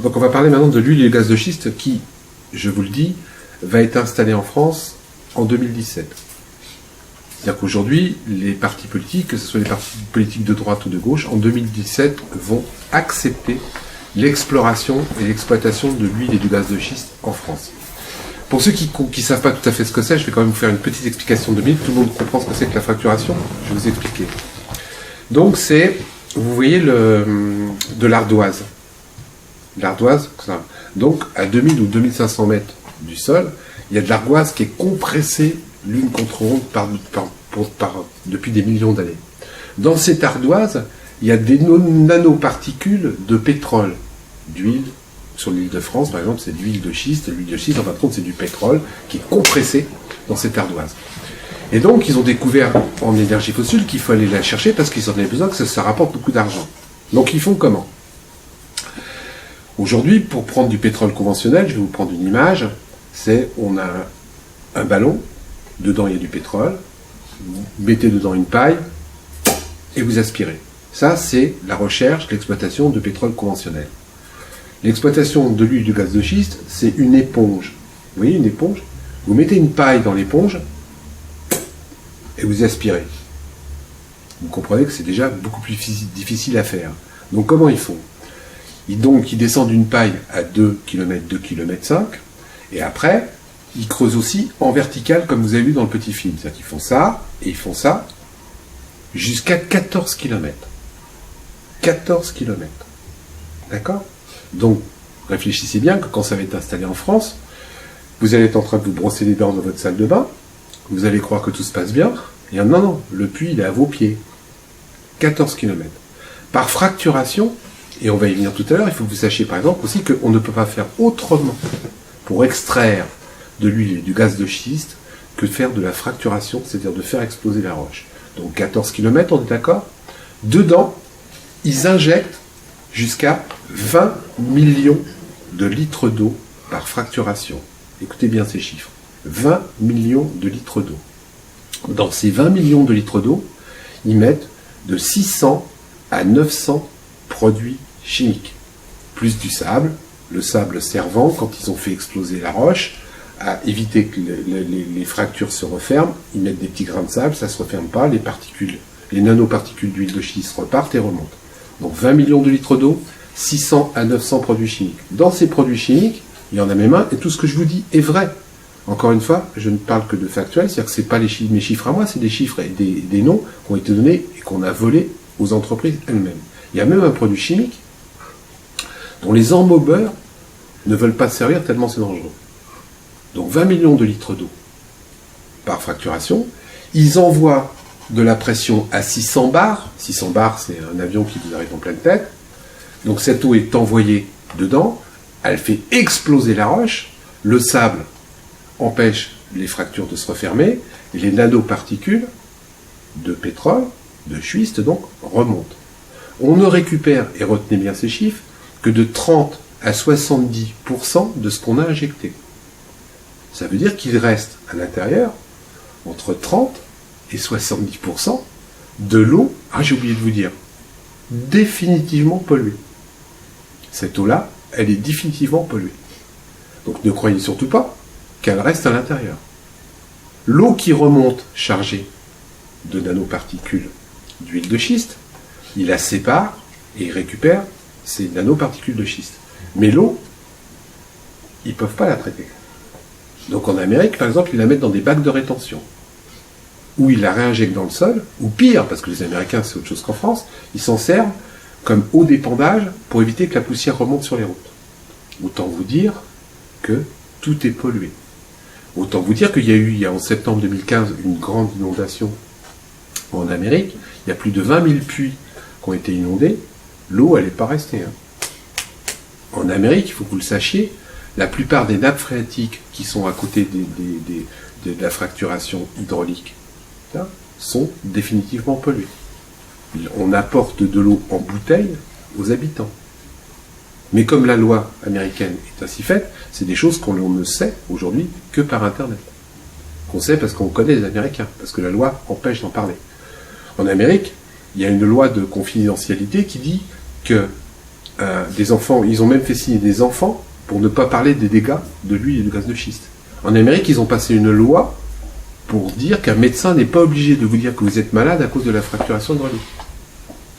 Donc on va parler maintenant de l'huile et le gaz de schiste qui, je vous le dis, va être installé en France en 2017. C'est-à-dire qu'aujourd'hui, les partis politiques, que ce soit les partis politiques de droite ou de gauche, en 2017 vont accepter l'exploration et l'exploitation de l'huile et du gaz de schiste en France. Pour ceux qui ne savent pas tout à fait ce que c'est, je vais quand même vous faire une petite explication de 2 minutes. Tout le monde comprend ce que c'est que la fracturation. Je vais vous expliquer. Donc c'est, vous voyez, de l'ardoise. L'ardoise, donc à 2000 ou 2500 mètres du sol, il y a de l'ardoise qui est compressée l'une contre l'autre depuis des millions d'années. Dans cette ardoise, il y a des nanoparticules de pétrole, d'huile. Sur l'île de France, par exemple, c'est de l'huile de schiste. L'huile de schiste, en fin de compte, c'est du pétrole qui est compressé dans cette ardoise. Et donc, ils ont découvert en énergie fossile qu'il fallait la chercher parce qu'ils en avaient besoin, que ça rapporte beaucoup d'argent. Donc, ils font comment? Aujourd'hui, pour prendre du pétrole conventionnel, je vais vous prendre une image, on a un ballon, dedans il y a du pétrole, vous mettez dedans une paille et vous aspirez. Ça, c'est la recherche, l'exploitation de pétrole conventionnel. L'exploitation de l'huile du gaz de schiste, c'est une éponge. Vous voyez une éponge? Vous mettez une paille dans l'éponge et vous aspirez. Vous comprenez que c'est déjà beaucoup plus difficile à faire. Donc comment ils font? Ils descendent une paille à 2 km, 2 km 5, et après, ils creusent aussi en vertical, comme vous avez vu dans le petit film. C'est-à-dire qu'ils font ça, et ils font ça, jusqu'à 14 km. 14 km. D'accord? Donc, réfléchissez bien que quand ça va être installé en France, vous allez être en train de vous brosser les dents dans votre salle de bain, vous allez croire que tout se passe bien, et non, le puits, il est à vos pieds. 14 km. Par fracturation, et on va y venir tout à l'heure, il faut que vous sachiez par exemple aussi qu'on ne peut pas faire autrement pour extraire de l'huile et du gaz de schiste que de faire de la fracturation, c'est-à-dire de faire exploser la roche. Donc 14 km, on est d'accord? Dedans, ils injectent jusqu'à 20 millions de litres d'eau par fracturation. Écoutez bien ces chiffres. 20 millions de litres d'eau. Dans ces 20 millions de litres d'eau, ils mettent de 600 à 900 produits chimiques. Plus du sable, le sable servant, quand ils ont fait exploser la roche, à éviter que les fractures se referment, ils mettent des petits grains de sable, ça ne se referme pas, les nanoparticules d'huile de schiste repartent et remontent. Donc 20 millions de litres d'eau, 600 à 900 produits chimiques. Dans ces produits chimiques, il y en a même un, et tout ce que je vous dis est vrai. Encore une fois, je ne parle que de factuel, c'est-à-dire que ce n'est pas mes chiffres à moi, c'est des chiffres et des noms qui ont été donnés et qu'on a volés aux entreprises elles-mêmes. Il y a même un produit chimique dont les embobeurs ne veulent pas se servir tellement c'est dangereux. Donc 20 millions de litres d'eau par fracturation, ils envoient de la pression à 600 bars. 600 bars, c'est un avion qui vous arrive en pleine tête. Donc cette eau est envoyée dedans, elle fait exploser la roche, le sable empêche les fractures de se refermer, et les nanoparticules de pétrole, de schiste donc, remontent. On ne récupère, et retenez bien ces chiffres, que de 30 à 70% de ce qu'on a injecté. Ça veut dire qu'il reste à l'intérieur entre 30 et 70% de l'eau, j'ai oublié de vous dire, définitivement polluée. Cette eau-là, elle est définitivement polluée. Donc ne croyez surtout pas qu'elle reste à l'intérieur. L'eau qui remonte chargée de nanoparticules d'huile de schiste, il la sépare et il récupère ces nanoparticules de schiste. Mais l'eau, ils ne peuvent pas la traiter. Donc en Amérique, par exemple, ils la mettent dans des bacs de rétention, où ils la réinjectent dans le sol, ou pire, parce que les Américains, c'est autre chose qu'en France, ils s'en servent comme eau d'épandage pour éviter que la poussière remonte sur les routes. Autant vous dire que tout est pollué. Autant vous dire qu'il y a eu, en septembre 2015, une grande inondation en Amérique. Il y a plus de 20 000 puits qui ont été inondés. L'eau, elle n'est pas restée. En Amérique, il faut que vous le sachiez, la plupart des nappes phréatiques qui sont à côté de la fracturation hydraulique sont définitivement polluées. On apporte de l'eau en bouteille aux habitants. Mais comme la loi américaine est ainsi faite, c'est des choses qu'on ne sait aujourd'hui que par Internet. Qu'on sait parce qu'on connaît les Américains, parce que la loi empêche d'en parler. En Amérique, il y a une loi de confidentialité qui dit que des enfants, ils ont même fait signer des enfants pour ne pas parler des dégâts de l'huile et du gaz de schiste. En Amérique, ils ont passé une loi pour dire qu'un médecin n'est pas obligé de vous dire que vous êtes malade à cause de la fracturation hydraulique.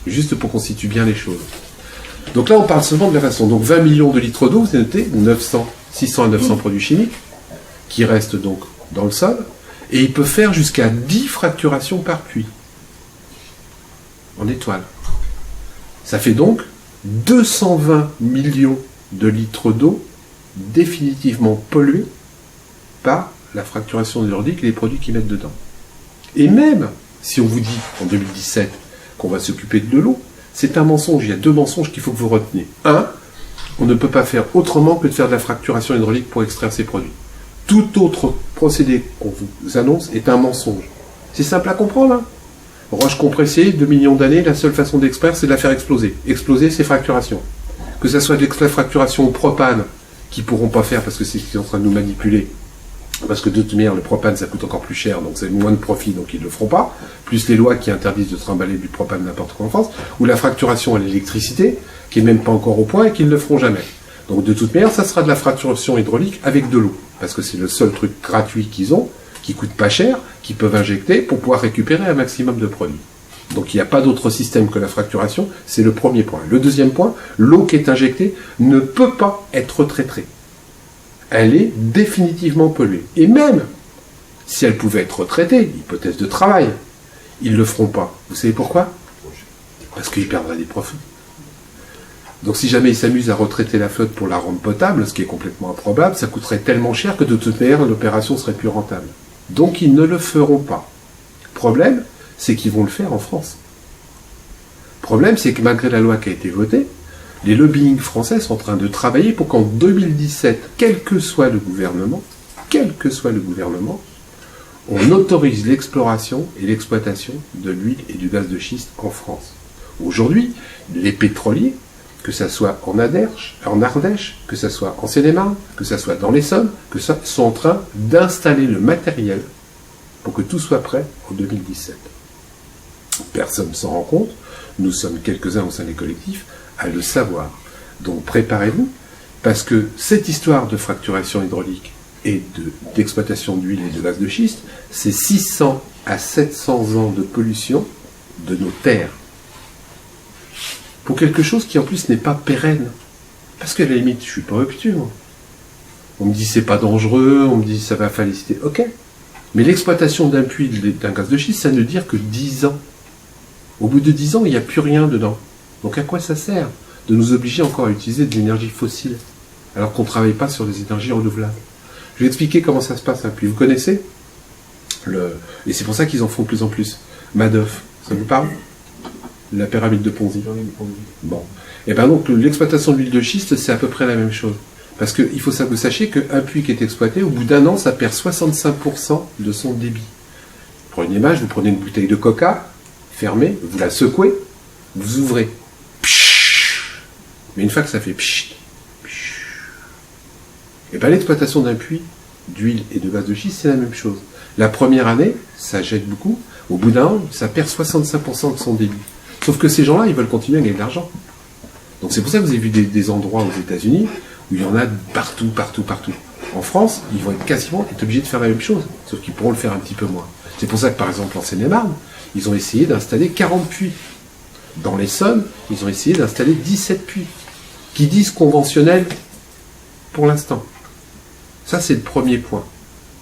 Juste pour qu'on situe bien les choses. Donc là, on parle seulement de la façon. Donc 20 millions de litres d'eau, vous notez, 600 à 900 produits chimiques, qui restent donc dans le sol, et il peut faire jusqu'à 10 fracturations par puits, en étoile. Ça fait donc 220 millions de litres d'eau définitivement pollués par la fracturation hydraulique et les produits qu'ils mettent dedans. Et même si on vous dit en 2017 qu'on va s'occuper de l'eau, c'est un mensonge. Il y a 2 mensonges qu'il faut que vous reteniez. Un, on ne peut pas faire autrement que de faire de la fracturation hydraulique pour extraire ces produits. Tout autre procédé qu'on vous annonce est un mensonge. C'est simple à comprendre. Hein. Roche compressée, 2 millions d'années, la seule façon d'extraire, c'est de la faire exploser. Exploser, c'est fracturation. Que ça soit de la fracturation au propane, qu'ils ne pourront pas faire parce que c'est ce qu'ils sont en train de nous manipuler. Parce que de toute manière, le propane, ça coûte encore plus cher, donc c'est moins de profit, donc ils ne le feront pas. Plus les lois qui interdisent de trimballer du propane n'importe quoi en France. Ou la fracturation à l'électricité, qui n'est même pas encore au point et qu'ils ne le feront jamais. Donc de toute manière, ça sera de la fracturation hydraulique avec de l'eau. Parce que c'est le seul truc gratuit qu'ils ont, qui coûte pas cher, qu'ils peuvent injecter pour pouvoir récupérer un maximum de produits. Donc il n'y a pas d'autre système que la fracturation, c'est le premier point. Le deuxième point, l'eau qui est injectée ne peut pas être retraitée. Elle est définitivement polluée. Et même si elle pouvait être retraitée, hypothèse de travail, ils ne le feront pas. Vous savez pourquoi? Parce qu'ils perdraient des profits. Donc si jamais ils s'amusent à retraiter la flotte pour la rendre potable, ce qui est complètement improbable, ça coûterait tellement cher que de toute manière l'opération serait plus rentable. Donc ils ne le feront pas. Problème, c'est qu'ils vont le faire en France. Problème, c'est que malgré la loi qui a été votée, les lobbying français sont en train de travailler pour qu'en 2017, quel que soit le gouvernement, on autorise l'exploration et l'exploitation de l'huile et du gaz de schiste en France. Aujourd'hui, les pétroliers, que ce soit en Ardèche, que ce soit en Seine-et-Marne, que ce soit dans l'Essonne, sont en train d'installer le matériel pour que tout soit prêt en 2017. Personne ne s'en rend compte, nous sommes quelques-uns au sein des collectifs à le savoir. Donc préparez-vous, parce que cette histoire de fracturation hydraulique et d'exploitation d'huile et de gaz de schiste, c'est 600 à 700 ans de pollution de nos terres. Pour quelque chose qui en plus n'est pas pérenne. Parce qu'à la limite, je ne suis pas rupture. On me dit c'est pas dangereux, on me dit ça va féliciter. Ok. Mais l'exploitation d'un puits d'un gaz de schiste, ça ne veut dire que 10 ans. Au bout de 10 ans, il n'y a plus rien dedans. Donc à quoi ça sert de nous obliger encore à utiliser des énergies fossiles alors qu'on ne travaille pas sur des énergies renouvelables? Je vais expliquer comment ça se passe un puits. Vous connaissez et c'est pour ça qu'ils en font de plus en plus. Madoff, ça vous parle? La pyramide de Ponzi. Bon. Et bien donc l'exploitation de l'huile de schiste, c'est à peu près la même chose. Parce qu'il faut que vous sachiez qu'un puits qui est exploité, au bout d'un an, ça perd 65% de son débit. Pour une image, vous prenez une bouteille de coca, fermée, vous la secouez, vous ouvrez. Mais une fois que ça fait et bien l'exploitation d'un puits d'huile et de gaz de schiste, c'est la même chose. La première année, ça jette beaucoup. Au bout d'un an, ça perd 65% de son débit. Sauf que ces gens-là, ils veulent continuer à gagner de l'argent. Donc c'est pour ça que vous avez vu des endroits aux États-Unis où il y en a partout. En France, ils vont quasiment être obligés de faire la même chose, sauf qu'ils pourront le faire un petit peu moins. C'est pour ça que par exemple en Seine-et-Marne, ils ont essayé d'installer 40 puits. Dans l'Essonne, ils ont essayé d'installer 17 puits, qui disent conventionnels pour l'instant. Ça, c'est le premier point.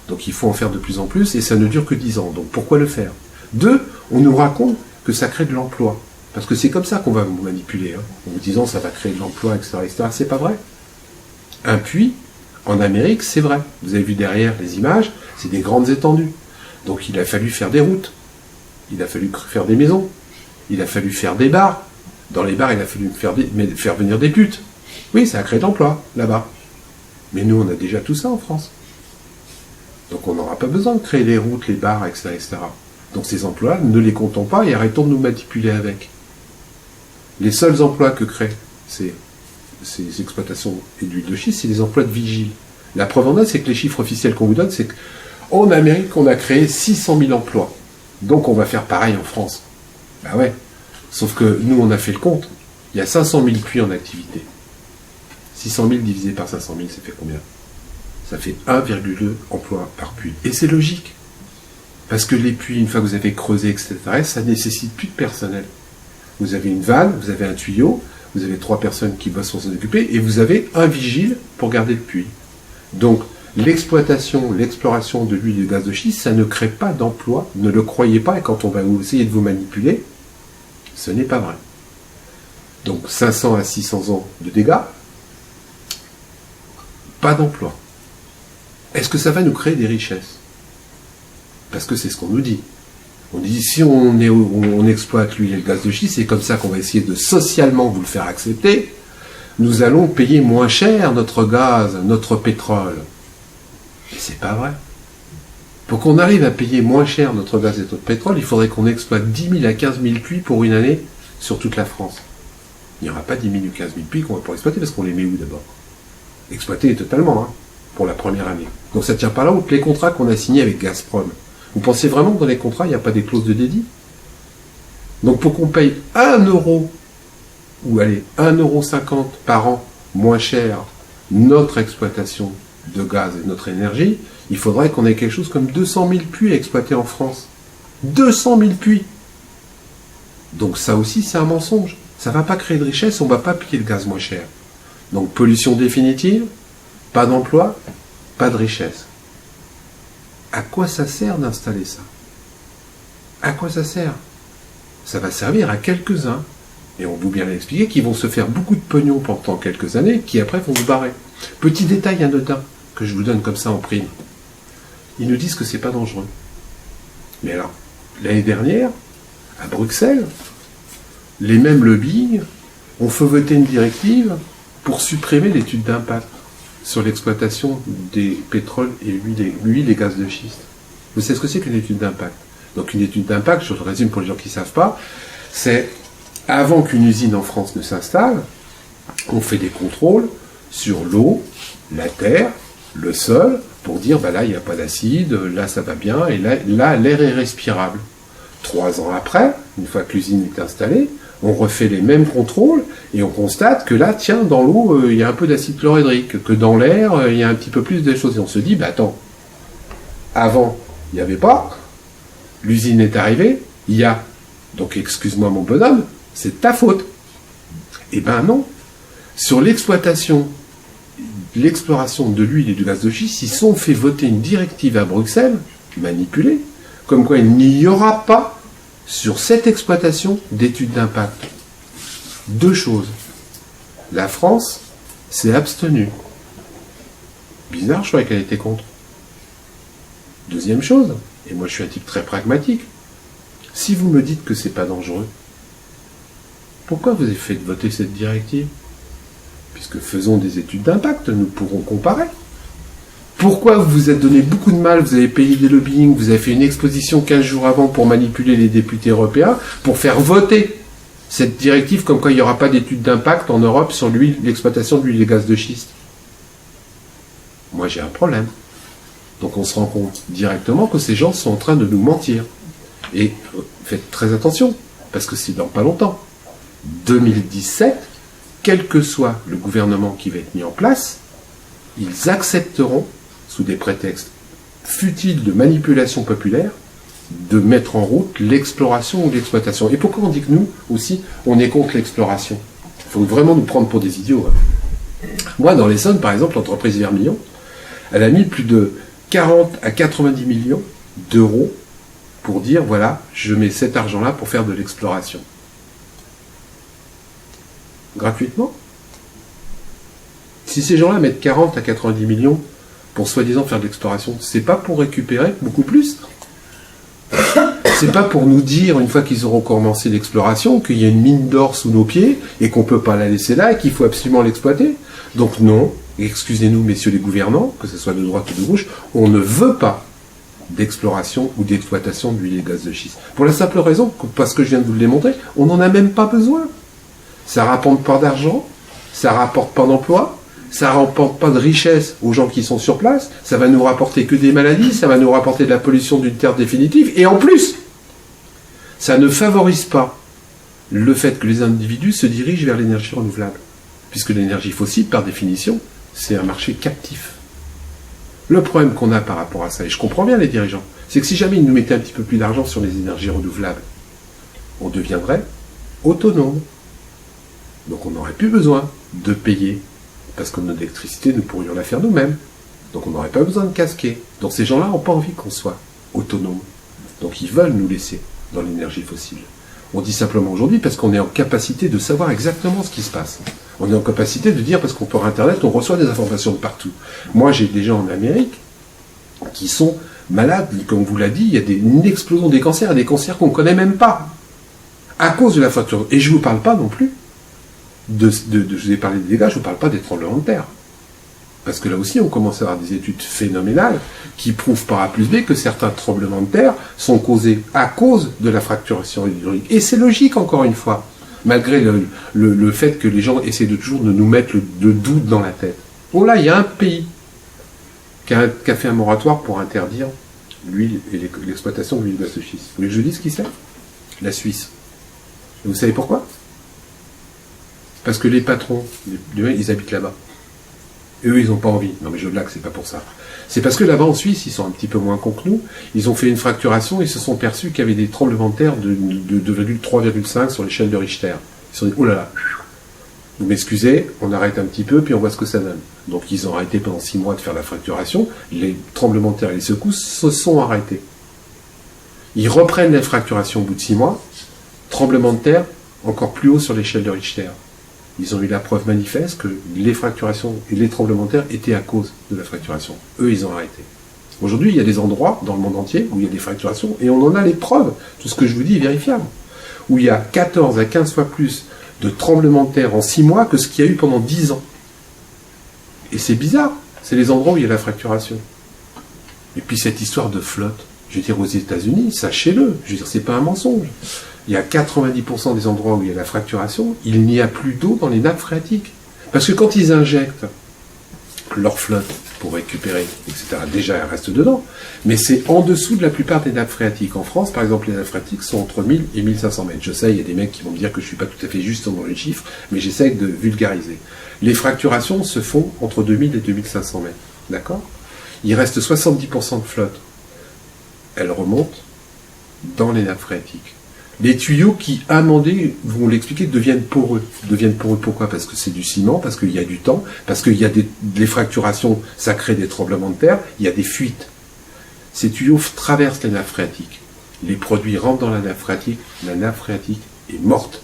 Donc il faut en faire de plus en plus, et ça ne dure que 10 ans. Donc pourquoi le faire? 2, on nous raconte que ça crée de l'emploi. Parce que c'est comme ça qu'on va vous manipuler, hein, en vous disant ça va créer de l'emploi, etc., etc. C'est pas vrai. Un puits, en Amérique, c'est vrai. Vous avez vu derrière les images, c'est des grandes étendues. Donc il a fallu faire des routes, il a fallu faire des maisons, il a fallu faire des bars. Dans les bars, il a fallu faire venir des putes. Oui, ça a créé de l'emploi, là-bas. Mais nous, on a déjà tout ça en France. Donc on n'aura pas besoin de créer les routes, les bars, etc., etc. Donc ces emplois, ne les comptons pas et arrêtons de nous manipuler avec. Les seuls emplois que créent ces exploitations et d'huile de schiste, c'est des emplois de vigiles. La preuve en est, c'est que les chiffres officiels qu'on vous donne, c'est qu'en Amérique, on a créé 600 000 emplois. Donc on va faire pareil en France. Ben ouais. Sauf que nous, on a fait le compte. Il Il y a 500 000 puits en activité. 600 000 divisé par 500 000, ça fait combien? Ça fait 1,2 emplois par puits. Et c'est logique. Parce que les puits, une fois que vous avez creusé, etc., ça ne nécessite plus de personnel. Vous avez une vanne, vous avez un tuyau, vous avez 3 personnes qui bossent pour s'en occuper, et vous avez un vigile pour garder le puits. Donc, l'exploitation, l'exploration de l'huile et du gaz de schiste, ça ne crée pas d'emploi. Ne le croyez pas, et quand on va essayer de vous manipuler, ce n'est pas vrai. Donc, 500 à 600 ans de dégâts, pas d'emploi. Est-ce que ça va nous créer des richesses? Parce que c'est ce qu'on nous dit. On dit, si on exploite l'huile et le gaz de schiste, c'est comme ça qu'on va essayer de socialement vous le faire accepter, nous allons payer moins cher notre gaz, notre pétrole. Mais c'est pas vrai. Pour qu'on arrive à payer moins cher notre gaz et notre pétrole, il faudrait qu'on exploite 10 000 à 15 000 puits pour une année sur toute la France. Il n'y aura pas 10 000 ou 15 000 puits qu'on va pouvoir exploiter, parce qu'on les met où d'abord? Exploiter totalement, hein, pour la première année. Donc ça ne tient pas là haut. Les contrats qu'on a signés avec Gazprom, vous pensez vraiment que dans les contrats, il n'y a pas des clauses de dédit? Donc pour qu'on paye 1 euro, ou allez, 1,50 € par an moins cher notre exploitation de gaz et notre énergie, il faudrait qu'on ait quelque chose comme 200 000 puits à exploiter en France. 200 000 puits! Donc ça aussi, c'est un mensonge. Ça ne va pas créer de richesse, on ne va pas payer le gaz moins cher. Donc pollution définitive, pas d'emploi, pas de richesse. À quoi ça sert d'installer ça? À quoi ça sert? Ça va servir à quelques-uns, et on vous bien l'expliquer, qui vont se faire beaucoup de pognon pendant quelques années, qui après vont se barrer. Petit détail anodin, que je vous donne comme ça en prime. Ils nous disent que c'est pas dangereux. Mais alors, l'année dernière, à Bruxelles, les mêmes lobbying ont fait voter une directive pour supprimer l'étude d'impact sur l'exploitation des pétroles et l'huile et gaz de schiste. Vous savez ce que c'est qu'une étude d'impact? Donc une étude d'impact, je le résume pour les gens qui ne savent pas, c'est avant qu'une usine en France ne s'installe, on fait des contrôles sur l'eau, la terre, le sol, pour dire bah là il n'y a pas d'acide, là ça va bien, et là l'air est respirable. 3 ans après, une fois que l'usine est installée, on refait les mêmes contrôles et on constate que là, tiens, dans l'eau, il y a un peu d'acide chlorhydrique, que dans l'air, il y a un petit peu plus de choses. Et on se dit, bah attends, avant, il n'y avait pas, l'usine est arrivée, il y a. Donc excuse-moi mon bonhomme, c'est de ta faute. Eh ben non. Sur l'exploration, l'exploration de l'huile et du gaz de schiste, ils ont fait voter une directive à Bruxelles, manipulée, comme quoi il n'y aura pas sur cette exploitation d'études d'impact. 2 choses. La France s'est abstenue. Bizarre, je croyais qu'elle était contre. 2e chose, et moi je suis un type très pragmatique, si vous me dites que c'est pas dangereux, pourquoi vous avez fait voter cette directive? Puisque faisons des études d'impact, nous pourrons comparer. Pourquoi vous vous êtes donné beaucoup de mal, vous avez payé des lobbying, vous avez fait une exposition 15 jours avant pour manipuler les députés européens, pour faire voter cette directive comme quoi il n'y aura pas d'études d'impact en Europe sur l'exploitation de l'huile et gaz de schiste? Moi j'ai un problème. Donc on se rend compte directement que ces gens sont en train de nous mentir. Et faites très attention, parce que c'est dans pas longtemps. 2017, quel que soit le gouvernement qui va être mis en place, ils accepteront, sous des prétextes futiles de manipulation populaire, de mettre en route l'exploration ou l'exploitation. Et pourquoi on dit que nous, aussi, on est contre l'exploration? Il faut vraiment nous prendre pour des idiots. Hein. Moi, dans l'Essonne, par exemple, l'entreprise Vermillon, elle a mis plus de 40 à 90 millions d'euros pour dire, voilà, je mets cet argent-là pour faire de l'exploration. Gratuitement. Si ces gens-là mettent 40 à 90 millions pour soi-disant faire de l'exploration, c'est pas pour récupérer beaucoup plus. C'est pas pour nous dire, une fois qu'ils auront commencé l'exploration, qu'il y a une mine d'or sous nos pieds et qu'on peut pas la laisser là et qu'il faut absolument l'exploiter. Donc non, excusez-nous messieurs les gouvernants, que ce soit de droite ou de gauche, on ne veut pas d'exploration ou d'exploitation d'huile et gaz de schiste. Pour la simple raison, parce que je viens de vous le démontrer, on n'en a même pas besoin. Ça rapporte pas d'argent, ça rapporte pas d'emploi, ça ne rapporte pas de richesse aux gens qui sont sur place, ça va nous rapporter que des maladies, ça va nous rapporter de la pollution d'une terre définitive, et en plus, ça ne favorise pas le fait que les individus se dirigent vers l'énergie renouvelable. Puisque l'énergie fossile, par définition, c'est un marché captif. Le problème qu'on a par rapport à ça, et je comprends bien les dirigeants, c'est que si jamais ils nous mettaient un petit peu plus d'argent sur les énergies renouvelables, on deviendrait autonome. Donc on n'aurait plus besoin de payer, parce que notre électricité, nous pourrions la faire nous-mêmes. Donc on n'aurait pas besoin de casquer. Donc ces gens-là n'ont pas envie qu'on soit autonome. Donc ils veulent nous laisser dans l'énergie fossile. On dit simplement aujourd'hui parce qu'on est en capacité de savoir exactement ce qui se passe. On est en capacité de dire, parce qu'on par Internet, on reçoit des informations de partout. Moi, j'ai des gens en Amérique qui sont malades, comme vous l'a dit, il y a une explosion des cancers qu'on ne connaît même pas, à cause de la fracture. Et je ne vous parle pas non plus je vous ai parlé des dégâts, je ne vous parle pas des tremblements de terre. Parce que là aussi, on commence à avoir des études phénoménales qui prouvent par A plus B que certains tremblements de terre sont causés à cause de la fracturation hydraulique. Et c'est logique, encore une fois, malgré le fait que les gens essaient de toujours de nous mettre le doute dans la tête. Oh là, il y a un pays qui a fait un moratoire pour interdire l'huile et l'exploitation de l'huile de schiste. Vous voulez que je dise qui c'est? La Suisse. Et vous savez pourquoi? Parce que les patrons, ils habitent là-bas. Et eux, ils n'ont pas envie. Non, mais je blague, c'est pas pour ça. C'est parce que là-bas, en Suisse, ils sont un petit peu moins cons que nous. Ils ont fait une fracturation et se sont perçus qu'il y avait des tremblements de terre de 3,5 sur l'échelle de Richter. Ils se sont dit, oh là là, vous m'excusez, on arrête un petit peu, puis on voit ce que ça donne. Donc, ils ont arrêté pendant 6 mois de faire la fracturation. Les tremblements de terre et les secousses se sont arrêtés. Ils reprennent la fracturation au bout de 6 mois. Tremblement de terre, encore plus haut sur l'échelle de Richter. Ils ont eu la preuve manifeste que les fracturations et les tremblements de terre étaient à cause de la fracturation. Eux, ils ont arrêté. Aujourd'hui, il y a des endroits dans le monde entier où il y a des fracturations, et on en a les preuves. Tout ce que je vous dis est vérifiable. Où il y a 14 à 15 fois plus de tremblements de terre en 6 mois que ce qu'il y a eu pendant 10 ans. Et c'est bizarre. C'est les endroits où il y a la fracturation. Et puis cette histoire de flotte, je veux dire, aux États-Unis, sachez-le, je veux dire, c'est pas un mensonge. Il y a 90% des endroits où il y a la fracturation, il n'y a plus d'eau dans les nappes phréatiques. Parce que quand ils injectent leur flotte pour récupérer, etc., déjà elle reste dedans, mais c'est en dessous de la plupart des nappes phréatiques. En France, par exemple, les nappes phréatiques sont entre 1000 et 1500 mètres. Je sais, il y a des mecs qui vont me dire que je ne suis pas tout à fait juste dans les chiffres, mais j'essaie de vulgariser. Les fracturations se font entre 2000 et 2500 mètres. D'accord? Il reste 70% de flotte. Elle remonte dans les nappes phréatiques. Les tuyaux qui, amendés, vont l'expliquer, deviennent poreux. Deviennent poreux pourquoi? Parce que c'est du ciment, parce qu'il y a du temps, parce qu'il y a des fracturations, ça crée des tremblements de terre, il y a des fuites. Ces tuyaux traversent les nappes phréatiques. Les produits rentrent dans la nappe phréatique est morte.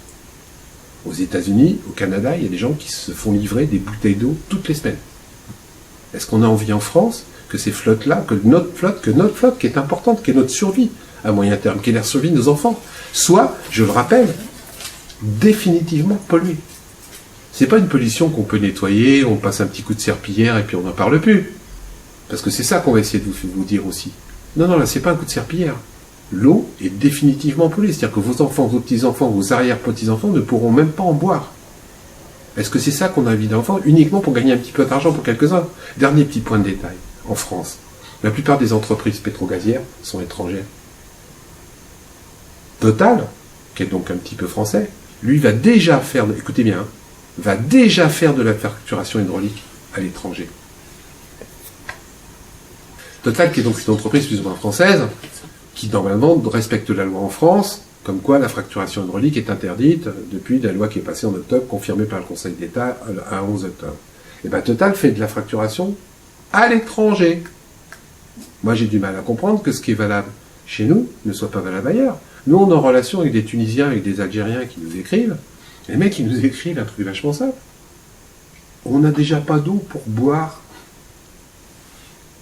Aux États-Unis, au Canada, il y a des gens qui se font livrer des bouteilles d'eau toutes les semaines. Est-ce qu'on a envie en France que ces flottes-là, que notre flotte qui est importante, qui est notre survie à moyen terme, qui est la survie de nos enfants, soit, je le rappelle, définitivement polluée. C'est pas une pollution qu'on peut nettoyer, on passe un petit coup de serpillière et puis on n'en parle plus. Parce que c'est ça qu'on va essayer de vous dire aussi. Non, là, c'est pas un coup de serpillière. L'eau est définitivement polluée. C'est-à-dire que vos enfants, vos petits-enfants, vos arrière-petits-enfants ne pourront même pas en boire. Est-ce que c'est ça qu'on a envie d'enfants uniquement pour gagner un petit peu d'argent pour quelques-uns? Dernier petit point de détail. En France, la plupart des entreprises pétrogazières sont étrangères. Total, qui est donc un petit peu français, lui va déjà faire, écoutez bien, va déjà faire de la fracturation hydraulique à l'étranger. Total, qui est donc une entreprise plus ou moins française, qui normalement respecte la loi en France, comme quoi la fracturation hydraulique est interdite depuis la loi qui est passée en octobre, confirmée par le Conseil d'État à 11 octobre. Et bien Total fait de la fracturation à l'étranger. Moi j'ai du mal à comprendre que ce qui est valable chez nous ne soit pas valable ailleurs. Nous on est en relation avec des Tunisiens, avec des Algériens qui nous écrivent. Les mecs ils nous écrivent un truc vachement simple. On n'a déjà pas d'eau pour boire.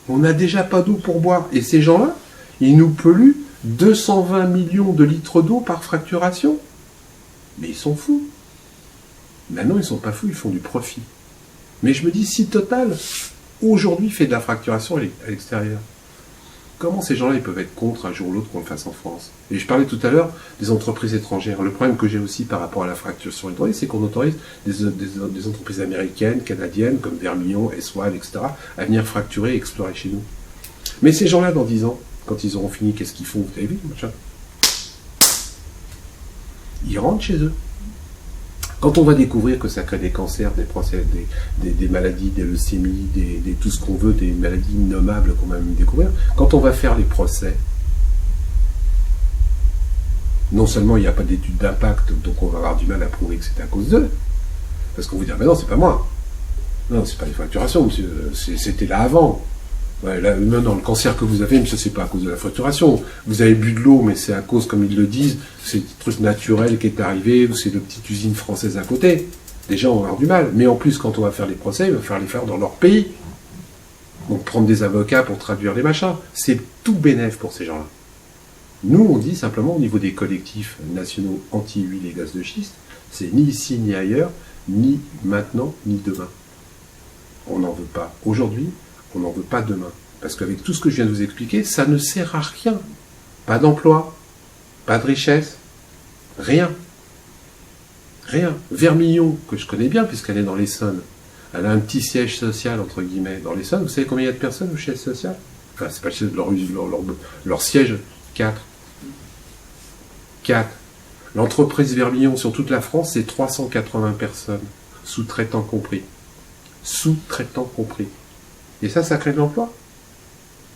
On n'a déjà pas d'eau pour boire. Et ces gens-là, ils nous polluent 220 millions de litres d'eau par fracturation. Mais ils sont fous. Maintenant, ils ne sont pas fous, ils font du profit. Mais je me dis, si Total, aujourd'hui, fait de la fracturation à l'extérieur, comment ces gens-là ils peuvent être contre un jour ou l'autre qu'on le fasse en France? Et je parlais tout à l'heure des entreprises étrangères. Le problème que j'ai aussi par rapport à la fracturation hydraulique, c'est qu'on autorise des entreprises américaines, canadiennes, comme Vermillon, Eswal, etc., à venir fracturer et explorer chez nous. Mais ces gens-là, dans 10 ans, quand ils auront fini, qu'est-ce qu'ils font? Vous avez vu, machin? ils rentrent chez eux. Quand on va découvrir que ça crée des cancers, des maladies, des leucémies, tout ce qu'on veut, des maladies innommables qu'on va même découvrir, quand on va faire les procès, non seulement il n'y a pas d'études d'impact, donc on va avoir du mal à prouver que c'est à cause d'eux, parce qu'on vous dit, mais non, c'est pas moi. Non, c'est pas les facturations, monsieur, c'était là avant. Ouais, là, non, le cancer que vous avez, monsieur, c'est pas à cause de la facturation. Vous avez bu de l'eau, mais c'est à cause, comme ils le disent, c'est un truc naturel qui est arrivé, ou c'est de petites usines françaises à côté. Déjà, on va avoir du mal. Mais en plus, quand on va faire les procès, il va falloir les faire dans leur pays. Donc, prendre des avocats pour traduire les machins. C'est tout bénef pour ces gens-là. Nous, on dit simplement, au niveau des collectifs nationaux anti-huile et gaz de schiste, c'est ni ici, ni ailleurs, ni maintenant, ni demain. On n'en veut pas aujourd'hui, on n'en veut pas demain. Parce qu'avec tout ce que je viens de vous expliquer, ça ne sert à rien. Pas d'emploi, pas de richesse, rien. Rien. Vermillon, que je connais bien puisqu'elle est dans l'Essonne, elle a un petit siège social, entre guillemets, dans l'Essonne. Vous savez combien il y a de personnes au siège social? Enfin, c'est pas le siège, leur siège, 4. 4. L'entreprise Vermillon sur toute la France, c'est 380 personnes, sous-traitants compris. Sous-traitants compris. Et ça crée de l'emploi.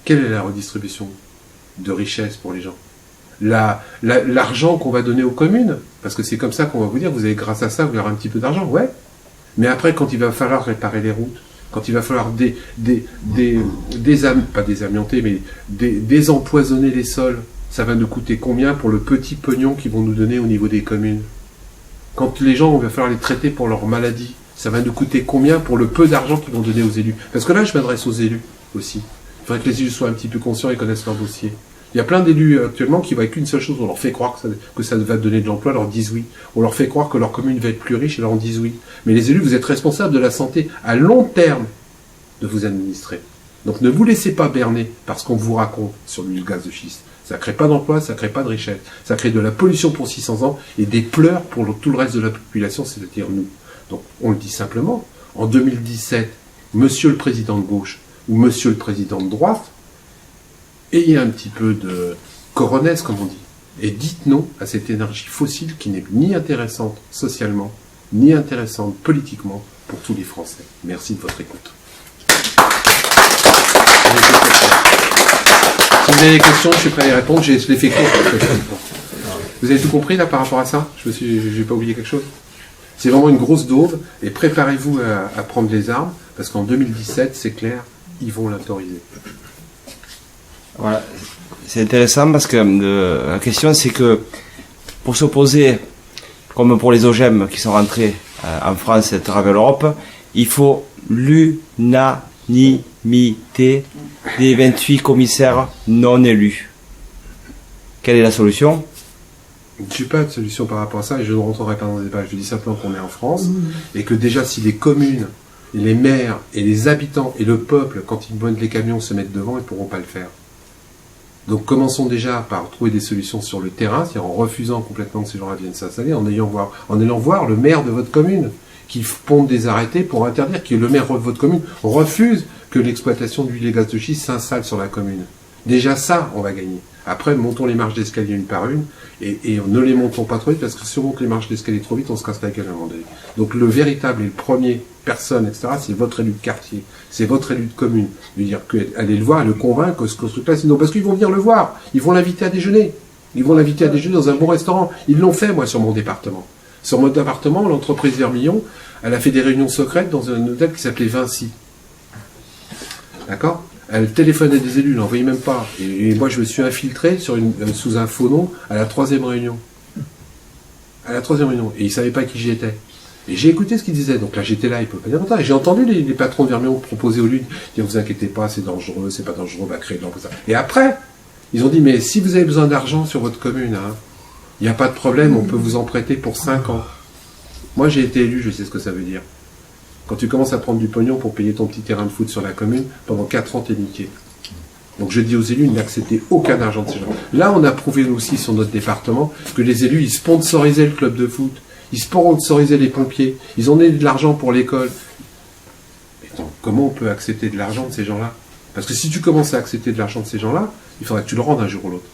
Quelle est la redistribution de richesse pour les gens? L'argent qu'on va donner aux communes, parce que c'est comme ça qu'on va vous dire, vous avez grâce à ça, vous aurez un petit peu d'argent, ouais. Mais après, quand il va falloir réparer les routes, quand il va falloir pas désamianter, mais désempoisonner les sols, ça va nous coûter combien pour le petit pognon qu'ils vont nous donner au niveau des communes? Quand les gens, on va falloir les traiter pour leurs maladies, ça va nous coûter combien pour le peu d'argent qu'ils vont donner aux élus? Parce que là, je m'adresse aux élus aussi. Il faudrait que les élus soient un petit peu conscients et connaissent leur dossier. Il y a plein d'élus actuellement qui voient qu'une seule chose, on leur fait croire que ça va donner de l'emploi, leur disent oui. On leur fait croire que leur commune va être plus riche et leur en disent oui. Mais les élus, vous êtes responsables de la santé à long terme de vous administrer. Donc ne vous laissez pas berner par ce qu'on vous raconte sur l'huile gaz de schiste. Ça ne crée pas d'emploi, ça ne crée pas de richesse. Ça crée de la pollution pour 600 ans et des pleurs pour tout le reste de la population, c'est-à-dire nous. Donc on le dit simplement, en 2017, monsieur le président de gauche ou monsieur le président de droite, ayez un petit peu de coronesse, comme on dit, et dites non à cette énergie fossile qui n'est ni intéressante socialement, ni intéressante politiquement pour tous les Français. Merci de votre écoute. Si vous avez des questions, je suis prêt à y répondre, je les fais court. Vous avez tout compris là par rapport à ça? Je n'ai pas oublié quelque chose? C'est vraiment une grosse daube, et préparez-vous à prendre les armes, parce qu'en 2017, c'est clair, ils vont l'autoriser. Voilà, c'est intéressant parce que la question c'est que pour s'opposer, comme pour les OGM qui sont rentrés en France et à travers l'Europe, il faut l'unanimité des 28 commissaires non élus. Quelle est la solution? Je ne suis pas de solution par rapport à ça et je ne rentrerai pas dans le débat. Je dis simplement qu'on est en France et que déjà si les communes, et les maires et les habitants et le peuple, quand ils voient les camions se mettre devant, ils ne pourront pas le faire. Donc commençons déjà par trouver des solutions sur le terrain, c'est-à-dire en refusant complètement que ces gens-là viennent s'installer, en allant voir le maire de votre commune, qui ponde des arrêtés pour interdire, que le maire de votre commune refuse que l'exploitation d'huile et gaz de schiste s'installe sur la commune. Déjà ça, on va gagner. Après, montons les marches d'escalier une par une, et ne les montons pas trop vite, parce que si on monte les marches d'escalier trop vite, on se casse la gueule à un moment donné. Donc le véritable et le premier personne, etc., c'est votre élu de quartier, c'est votre élu de commune. Lui dire allez le voir et le convaincre que ce truc-là, sinon, parce qu'ils vont venir le voir, ils vont l'inviter à déjeuner. Ils vont l'inviter à déjeuner dans un bon restaurant. Ils l'ont fait, moi, sur mon département. Sur mon département, l'entreprise Vermillon, elle a fait des réunions secrètes dans un hôtel qui s'appelait Vinci. D'accord? Elle téléphonait des élus, elle n'envoyait même pas. Et moi, je me suis infiltré sous un faux nom à la 3e réunion. À la 3e réunion. Et ils ne savaient pas qui j'y étais. Et j'ai écouté ce qu'ils disaient. Donc là, j'étais là, ils ne peuvent pas dire autant. Et j'ai entendu les patrons de Vermillon proposer aux luttes, dire, vous inquiétez pas, c'est dangereux, c'est pas dangereux, on va créer de l'emploi. Et après, ils ont dit, mais si vous avez besoin d'argent sur votre commune, il n'y a pas de problème, on peut vous en prêter pour 5 ans. Moi, j'ai été élu, je sais ce que ça veut dire. Quand tu commences à prendre du pognon pour payer ton petit terrain de foot sur la commune, pendant 4 ans, t'es niqué. Donc je dis aux élus, n'acceptez aucun argent de ces gens. Là, on a prouvé aussi sur notre département que les élus, ils sponsorisaient le club de foot, ils sponsorisaient les pompiers, ils en donnaient de l'argent pour l'école. Mais donc, comment on peut accepter de l'argent de ces gens-là? Parce que si tu commences à accepter de l'argent de ces gens-là, il faudra que tu le rendes un jour ou l'autre.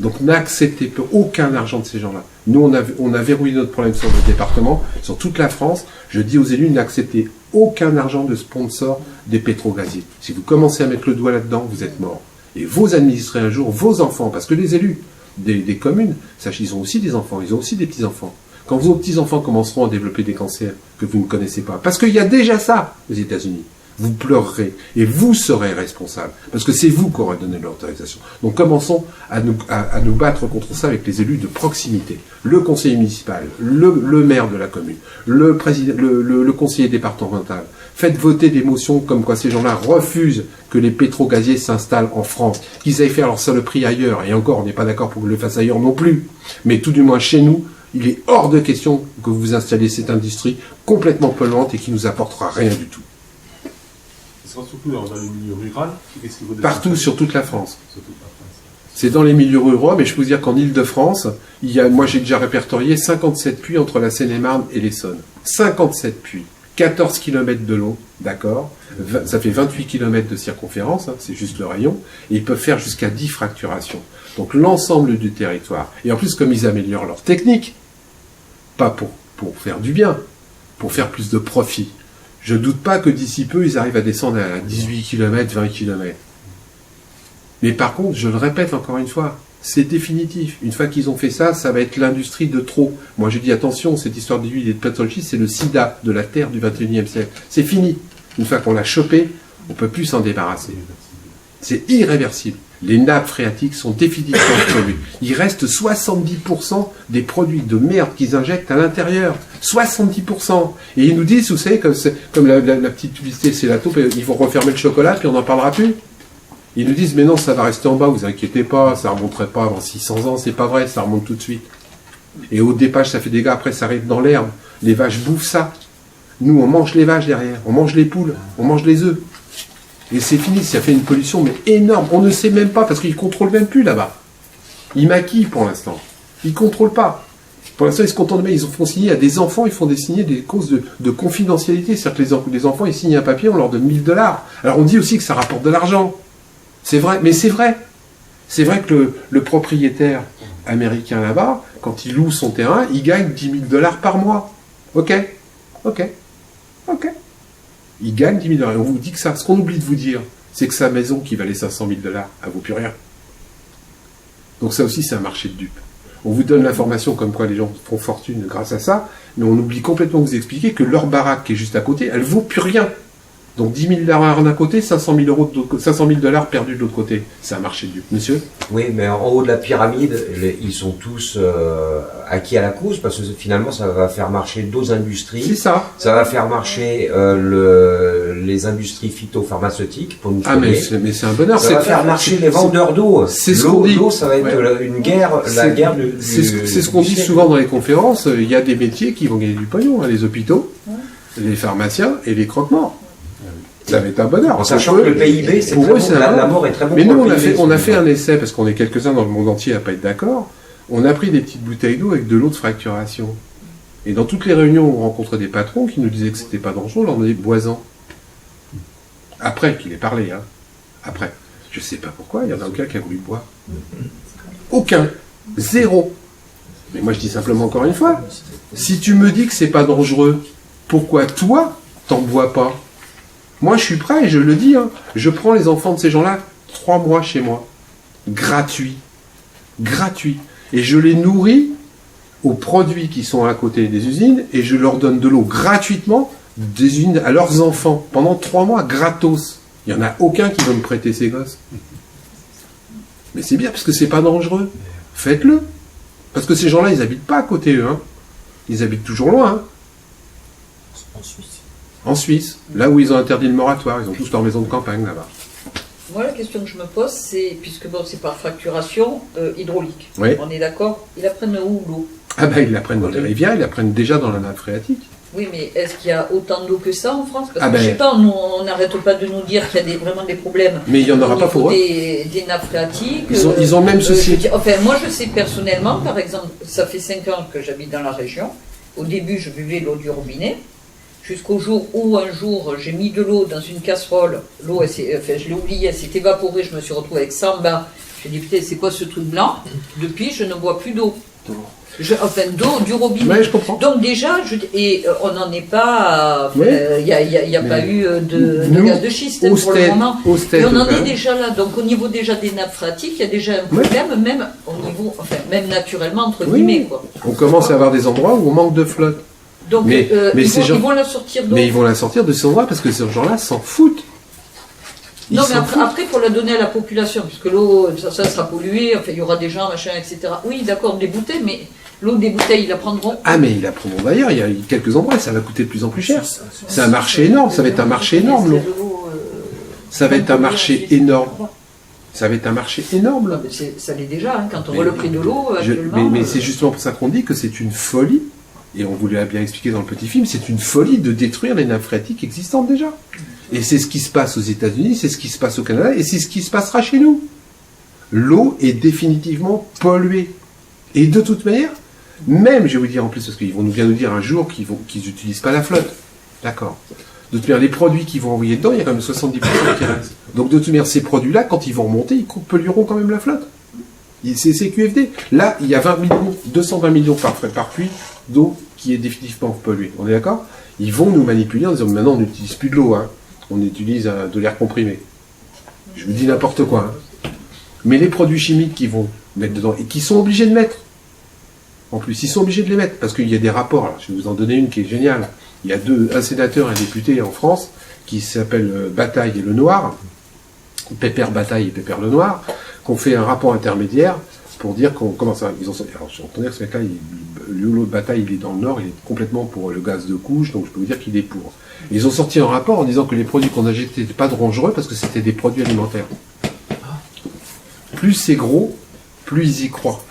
Donc n'acceptez aucun argent de ces gens-là. Nous, on a verrouillé notre problème sur le département, sur toute la France. Je dis aux élus, n'acceptez aucun argent de sponsor des pétrogaziers. Si vous commencez à mettre le doigt là-dedans, vous êtes mort. Et vos administrés un jour, vos enfants, parce que les élus des communes, sachez, ils ont aussi des enfants, ils ont aussi des petits-enfants. Quand vos petits-enfants commenceront à développer des cancers que vous ne connaissez pas, parce qu'il y a déjà ça aux États-Unis, vous pleurerez et vous serez responsable, parce que c'est vous qui aurez donné l'autorisation. Donc commençons à nous battre contre ça avec les élus de proximité. Le conseiller municipal, le maire de la commune, le conseiller départemental. Faites voter des motions comme quoi ces gens-là refusent que les pétrogaziers s'installent en France, qu'ils aillent faire leur saloperie ailleurs. Et encore, on n'est pas d'accord pour qu'ils le fassent ailleurs non plus. Mais tout du moins chez nous, il est hors de question que vous installiez cette industrie complètement polluante et qui nous apportera rien du tout. Ce sera surtout dans les milieux ruraux. Partout, sur toute la France. C'est dans les milieux ruraux, mais je peux vous dire qu'en Île-de-France, moi j'ai déjà répertorié 57 puits entre la Seine-et-Marne et l'Essonne. 57 puits. 14 km de long, d'accord, ça fait 28 km de circonférence, hein, c'est juste le rayon, et ils peuvent faire jusqu'à 10 fracturations. Donc l'ensemble du territoire. Et en plus, comme ils améliorent leur technique, pas pour faire du bien, pour faire plus de profit, je ne doute pas que d'ici peu, ils arrivent à descendre à 18 km, 20 km. Mais par contre, je le répète encore une fois, c'est définitif. Une fois qu'ils ont fait ça, ça va être l'industrie de trop. Moi, je dis attention, cette histoire d'huile et de pétrole-schiste, c'est le sida de la terre du 21e siècle. C'est fini. Une fois qu'on l'a chopé, on ne peut plus s'en débarrasser. C'est irréversible. Les nappes phréatiques sont définitivement polluées. Il reste 70% des produits de merde qu'ils injectent à l'intérieur. 70%. Et ils nous disent, vous savez, comme la petite publicité, c'est la taupe, ils vont refermer le chocolat, puis on n'en parlera plus. Ils nous disent, mais non, ça va rester en bas, vous inquiétez pas, ça ne remonterait pas avant 600 ans, c'est pas vrai, ça remonte tout de suite. Et au départ, ça fait des dégâts, après ça arrive dans l'herbe. Les vaches bouffent ça. Nous, on mange les vaches derrière, on mange les poules, on mange les œufs. Et c'est fini, ça fait une pollution, mais énorme. On ne sait même pas, parce qu'ils ne contrôlent même plus là-bas. Ils maquillent pour l'instant. Ils ne contrôlent pas. Pour l'instant, ils se contentent, mais ils font signer à des enfants, ils font signer des clauses de confidentialité. C'est-à-dire que les enfants, ils signent un papier, on leur donne 1000 $. Alors on dit aussi que ça rapporte de l'argent. C'est vrai, mais c'est vrai. C'est vrai que le propriétaire américain là-bas, quand il loue son terrain, il gagne 10 000 $ par mois. Ok. Il gagne 10 000 $. Et on vous dit que ça. Ce qu'on oublie de vous dire, c'est que sa maison qui valait 500 000 $, elle vaut plus rien. Donc ça aussi, c'est un marché de dupes. On vous donne l'information comme quoi les gens font fortune grâce à ça, mais on oublie complètement de vous expliquer que leur baraque qui est juste à côté, elle vaut plus rien. Donc 10 000 $ d'un côté, 500 000 $ perdus de l'autre côté. C'est un marché de dupes. Monsieur ? Oui, mais en haut de la pyramide, ils sont tous acquis à la cause, parce que finalement, ça va faire marcher d'autres industries. C'est ça. Ça va faire marcher les industries phytopharmaceutiques pour nous soigner. Mais c'est un bonheur. Ça va faire marcher les vendeurs d'eau. C'est ce qu'on dit. L'eau, ça va être une guerre, la guerre du C'est ce qu'on dit souvent dans les conférences. Il y a des métiers qui vont gagner du pognon, hein, les hôpitaux, les pharmaciens et les croque-morts. Ça va être un bonheur. En sachant que le PIB, c'est pour eux, la mort est très bon. Mais nous, on a fait un essai, parce qu'on est quelques-uns dans le monde entier à ne pas être d'accord. On a pris des petites bouteilles d'eau avec de l'eau de fracturation. Et dans toutes les réunions, on rencontrait des patrons qui nous disaient que c'était pas dangereux, on leur donnait boisant. Après qu'il ait parlé, hein. Après. Je sais pas pourquoi, il y en a aucun qui a voulu boire. Aucun. Zéro. Mais moi, je dis simplement encore une fois, si tu me dis que c'est pas dangereux, pourquoi toi, t'en bois pas ? Moi, je suis prêt, et je le dis, hein, je prends les enfants de ces gens-là 3 mois chez moi. Gratuit. Et je les nourris aux produits qui sont à côté des usines, et je leur donne de l'eau gratuitement des usines à leurs enfants. Pendant 3 mois, gratos. Il n'y en a aucun qui veut me prêter ses gosses. Mais c'est bien, parce que c'est pas dangereux. Faites-le. Parce que ces gens-là, ils habitent pas à côté, eux. Hein. Ils habitent toujours loin. Hein. En Suisse, là où ils ont interdit le moratoire, ils ont tous leur maison de campagne là-bas. Moi, la question que je me pose, c'est, puisque bon, c'est par fracturation hydraulique, oui. On est d'accord, ils la prennent où, l'eau ? Ah ben, ils la prennent dans les rivières, ils la prennent déjà dans la nappe phréatique. Oui, mais est-ce qu'il y a autant d'eau que ça en France ? Parce que je sais pas, on n'arrête pas de nous dire qu'il y a vraiment des problèmes. Mais il n'y en aura pas pour eux. Des nappes phréatiques. Ils ont même ceci. Moi, je sais personnellement, par exemple, ça fait 5 ans que j'habite dans la région. Au début, je buvais l'eau du robinet. jusqu'au jour où un jour j'ai mis de l'eau dans une casserole, l'eau, je l'ai oubliée, elle s'est évaporée, je me suis retrouvée avec 100 bas. J'ai dit, putain, c'est quoi ce truc blanc? Depuis, je ne bois plus d'eau. D'eau du robinet. Ouais, je comprends. Donc déjà, on n'en est pas... Il n'y a pas eu de gaz de schiste pour le moment. Et on en est déjà là. Donc au niveau déjà des nappes phréatiques, il y a déjà un problème, même au niveau, même naturellement, entre guillemets. Quoi. On commence à avoir des endroits où on manque de flotte. Donc ils vont la sortir d'eau. Mais ils vont la sortir de ces endroits parce que ces gens-là s'en foutent. Non, mais après, il faut la donner à la population, puisque l'eau, ça sera pollué, il y aura des gens, machin, etc. Oui, d'accord, des bouteilles, mais l'eau des bouteilles, ils la prendront. Ah, mais ils la prendront d'ailleurs, il y a quelques endroits, ça va coûter de plus en plus cher. C'est un marché énorme, ça va être un marché énorme, l'eau. Ça va être un marché énorme. Ça va être un marché énorme, là. Ça l'est déjà, quand on voit le prix de l'eau, actuellement. Mais c'est justement pour ça qu'on dit que c'est une folie, et on vous l'a bien expliqué dans le petit film, c'est une folie de détruire les nappes phréatiques existantes déjà. Et c'est ce qui se passe aux États-Unis, c'est ce qui se passe au Canada, et c'est ce qui se passera chez nous. L'eau est définitivement polluée. Et de toute manière, même, je vais vous dire en plus, parce qu'ils vont bien nous dire un jour qu'ils n'utilisent pas la flotte. D'accord. De toute manière, les produits qu'ils vont envoyer dedans, il y a quand même 70% qui restent. Donc de toute manière, ces produits-là, quand ils vont remonter, ils pollueront quand même la flotte. C'est QFD. Là, il y a 220 millions par puits d'eau qui est définitivement polluée. On est d'accord? Ils vont nous manipuler en disant, maintenant, on n'utilise plus de l'eau, hein. On utilise de l'air comprimé. Je vous dis n'importe quoi. Hein. Mais les produits chimiques qu'ils vont mettre dedans, et qu'ils sont obligés de mettre, en plus, ils sont obligés de les mettre, parce qu'il y a des rapports. Alors, je vais vous en donner une qui est géniale. Il y a un sénateur et un député en France, qui s'appellent Bataille et Lenoir, Pépère Bataille et Pépère Lenoir, qui ont fait un rapport intermédiaire pour dire comment ça. Alors, j'entendais que ce mec-là, l'autre Bataille, il est dans le Nord, il est complètement pour le gaz de couche, donc je peux vous dire qu'il est pour. Ils ont sorti un rapport en disant que les produits qu'on injectait n'étaient pas dangereux parce que c'était des produits alimentaires. Plus c'est gros, plus ils y croient.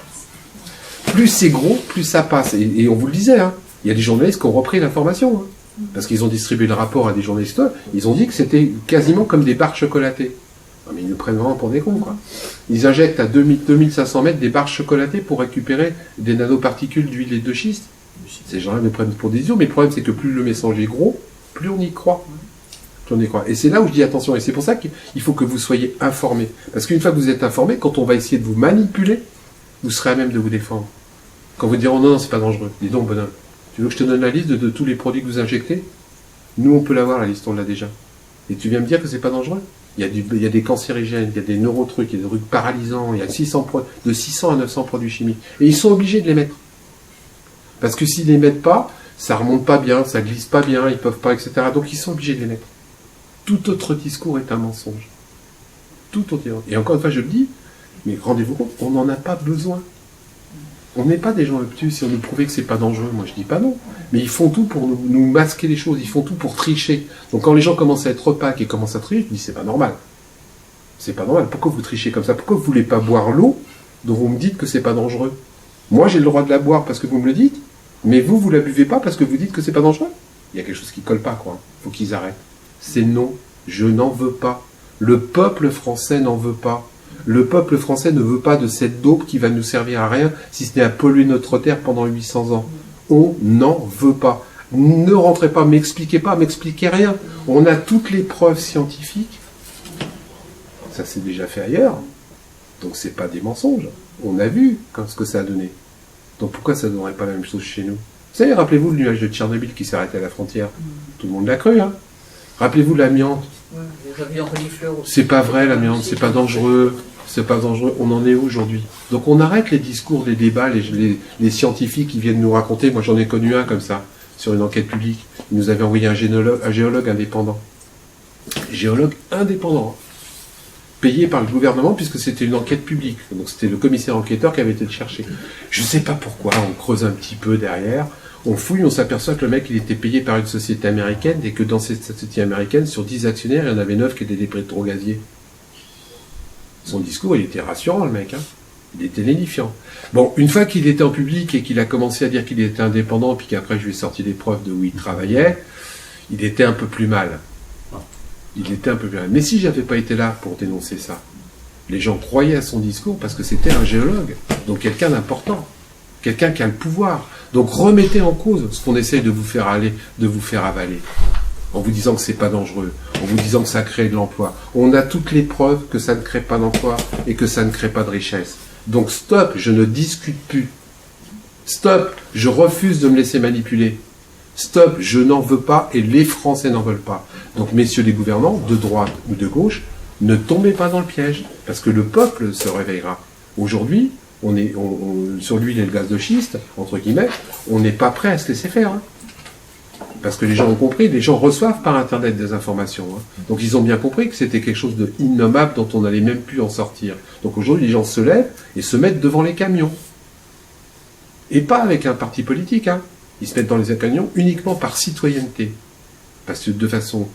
Plus c'est gros, plus ça passe. Et on vous le disait, hein, il y a des journalistes qui ont repris l'information. Hein, parce qu'ils ont distribué le rapport à des journalistes. Ils ont dit que c'était quasiment comme des barres chocolatées. Non, mais ils nous prennent vraiment pour des cons, quoi. Ils injectent à 2500 mètres des barres chocolatées pour récupérer des nanoparticules d'huile et de schiste. Ces gens-là me prennent pour des idiots, mais le problème c'est que plus le message est gros, plus on y croit. Plus on y croit. Et c'est là où je dis attention, et c'est pour ça qu'il faut que vous soyez informés. Parce qu'une fois que vous êtes informés, quand on va essayer de vous manipuler, vous serez à même de vous défendre. Quand vous direz, oh non, c'est pas dangereux. Dis donc, bonhomme, tu veux que je te donne la liste de tous les produits que vous injectez? Nous, on peut l'avoir, la liste, on l'a déjà. Et tu viens me dire que c'est pas dangereux? Il y a des cancérigènes, il y a des neurotrucs, il y a des trucs paralysants, il y a de 600 à 900 produits chimiques. Et ils sont obligés de les mettre. Parce que s'ils ne les mettent pas, ça remonte pas bien, ça glisse pas bien, ils peuvent pas, etc. Donc ils sont obligés de les mettre. Tout autre discours est un mensonge. Tout autre. Et encore une fois, je le dis, mais rendez-vous compte, on n'en a pas besoin. On n'est pas des gens obtus si on nous prouvait que c'est pas dangereux. Moi, je dis pas non. Mais ils font tout pour nous masquer les choses. Ils font tout pour tricher. Donc quand les gens commencent à être opaques et commencent à tricher, je dis c'est pas normal. C'est pas normal. Pourquoi vous trichez comme ça? Pourquoi vous voulez pas boire l'eau dont vous me dites que c'est pas dangereux? Moi, j'ai le droit de la boire parce que vous me le dites. Mais vous la buvez pas parce que vous dites que c'est pas dangereux? Il y a quelque chose qui colle pas, quoi. Faut qu'ils arrêtent. C'est non. Je n'en veux pas. Le peuple français n'en veut pas. Le peuple français ne veut pas de cette dope qui va nous servir à rien, si ce n'est à polluer notre terre pendant 800 ans. On n'en veut pas. Ne rentrez pas, m'expliquez rien. On a toutes les preuves scientifiques. Ça s'est déjà fait ailleurs. Donc c'est pas des mensonges. On a vu ce que ça a donné. Donc pourquoi ça ne donnerait pas la même chose chez nous? Vous savez, rappelez-vous le nuage de Tchernobyl qui s'est arrêté à la frontière. Tout le monde l'a cru, hein. Rappelez-vous l'amiante. C'est pas vrai, l'amiante, c'est pas dangereux. C'est pas dangereux. On en est où aujourd'hui? Donc on arrête les discours, les débats, les scientifiques qui viennent nous raconter. Moi j'en ai connu un comme ça, sur une enquête publique. Il nous avait envoyé un géologue indépendant. Géologue indépendant. Payé par le gouvernement puisque c'était une enquête publique. Donc c'était le commissaire enquêteur qui avait été le chercher. Je ne sais pas pourquoi, on creuse un petit peu derrière, on fouille, on s'aperçoit que le mec il était payé par une société américaine et que dans cette société américaine, sur 10 actionnaires, il y en avait 9 qui étaient des pétrogaziers. Son discours, il était rassurant, le mec. Hein. Il était lénifiant. Bon, une fois qu'il était en public et qu'il a commencé à dire qu'il était indépendant, puis qu'après je lui ai sorti des preuves de où il travaillait, il était un peu plus mal. Il était un peu plus mal. Mais si j'avais pas été là pour dénoncer ça, les gens croyaient à son discours parce que c'était un géologue, donc quelqu'un d'important. quelqu'un qui a le pouvoir. Donc remettez en cause ce qu'on essaye de vous faire avaler, en vous disant que c'est pas dangereux, en vous disant que ça crée de l'emploi. On a toutes les preuves que ça ne crée pas d'emploi et que ça ne crée pas de richesse. Donc stop, je ne discute plus. Stop, je refuse de me laisser manipuler. Stop, je n'en veux pas et les Français n'en veulent pas. Donc messieurs les gouvernants, de droite ou de gauche, ne tombez pas dans le piège, parce que le peuple se réveillera. Aujourd'hui, sur l'huile et le gaz de schiste, entre guillemets, on n'est pas prêt à se laisser faire. Hein. Parce que les gens ont compris, les gens reçoivent par Internet des informations. Hein. Donc ils ont bien compris que c'était quelque chose d'innommable dont on n'allait même plus en sortir. Donc aujourd'hui, les gens se lèvent et se mettent devant les camions. Et pas avec un parti politique. Hein. Ils se mettent dans les camions uniquement par citoyenneté. Parce que de façon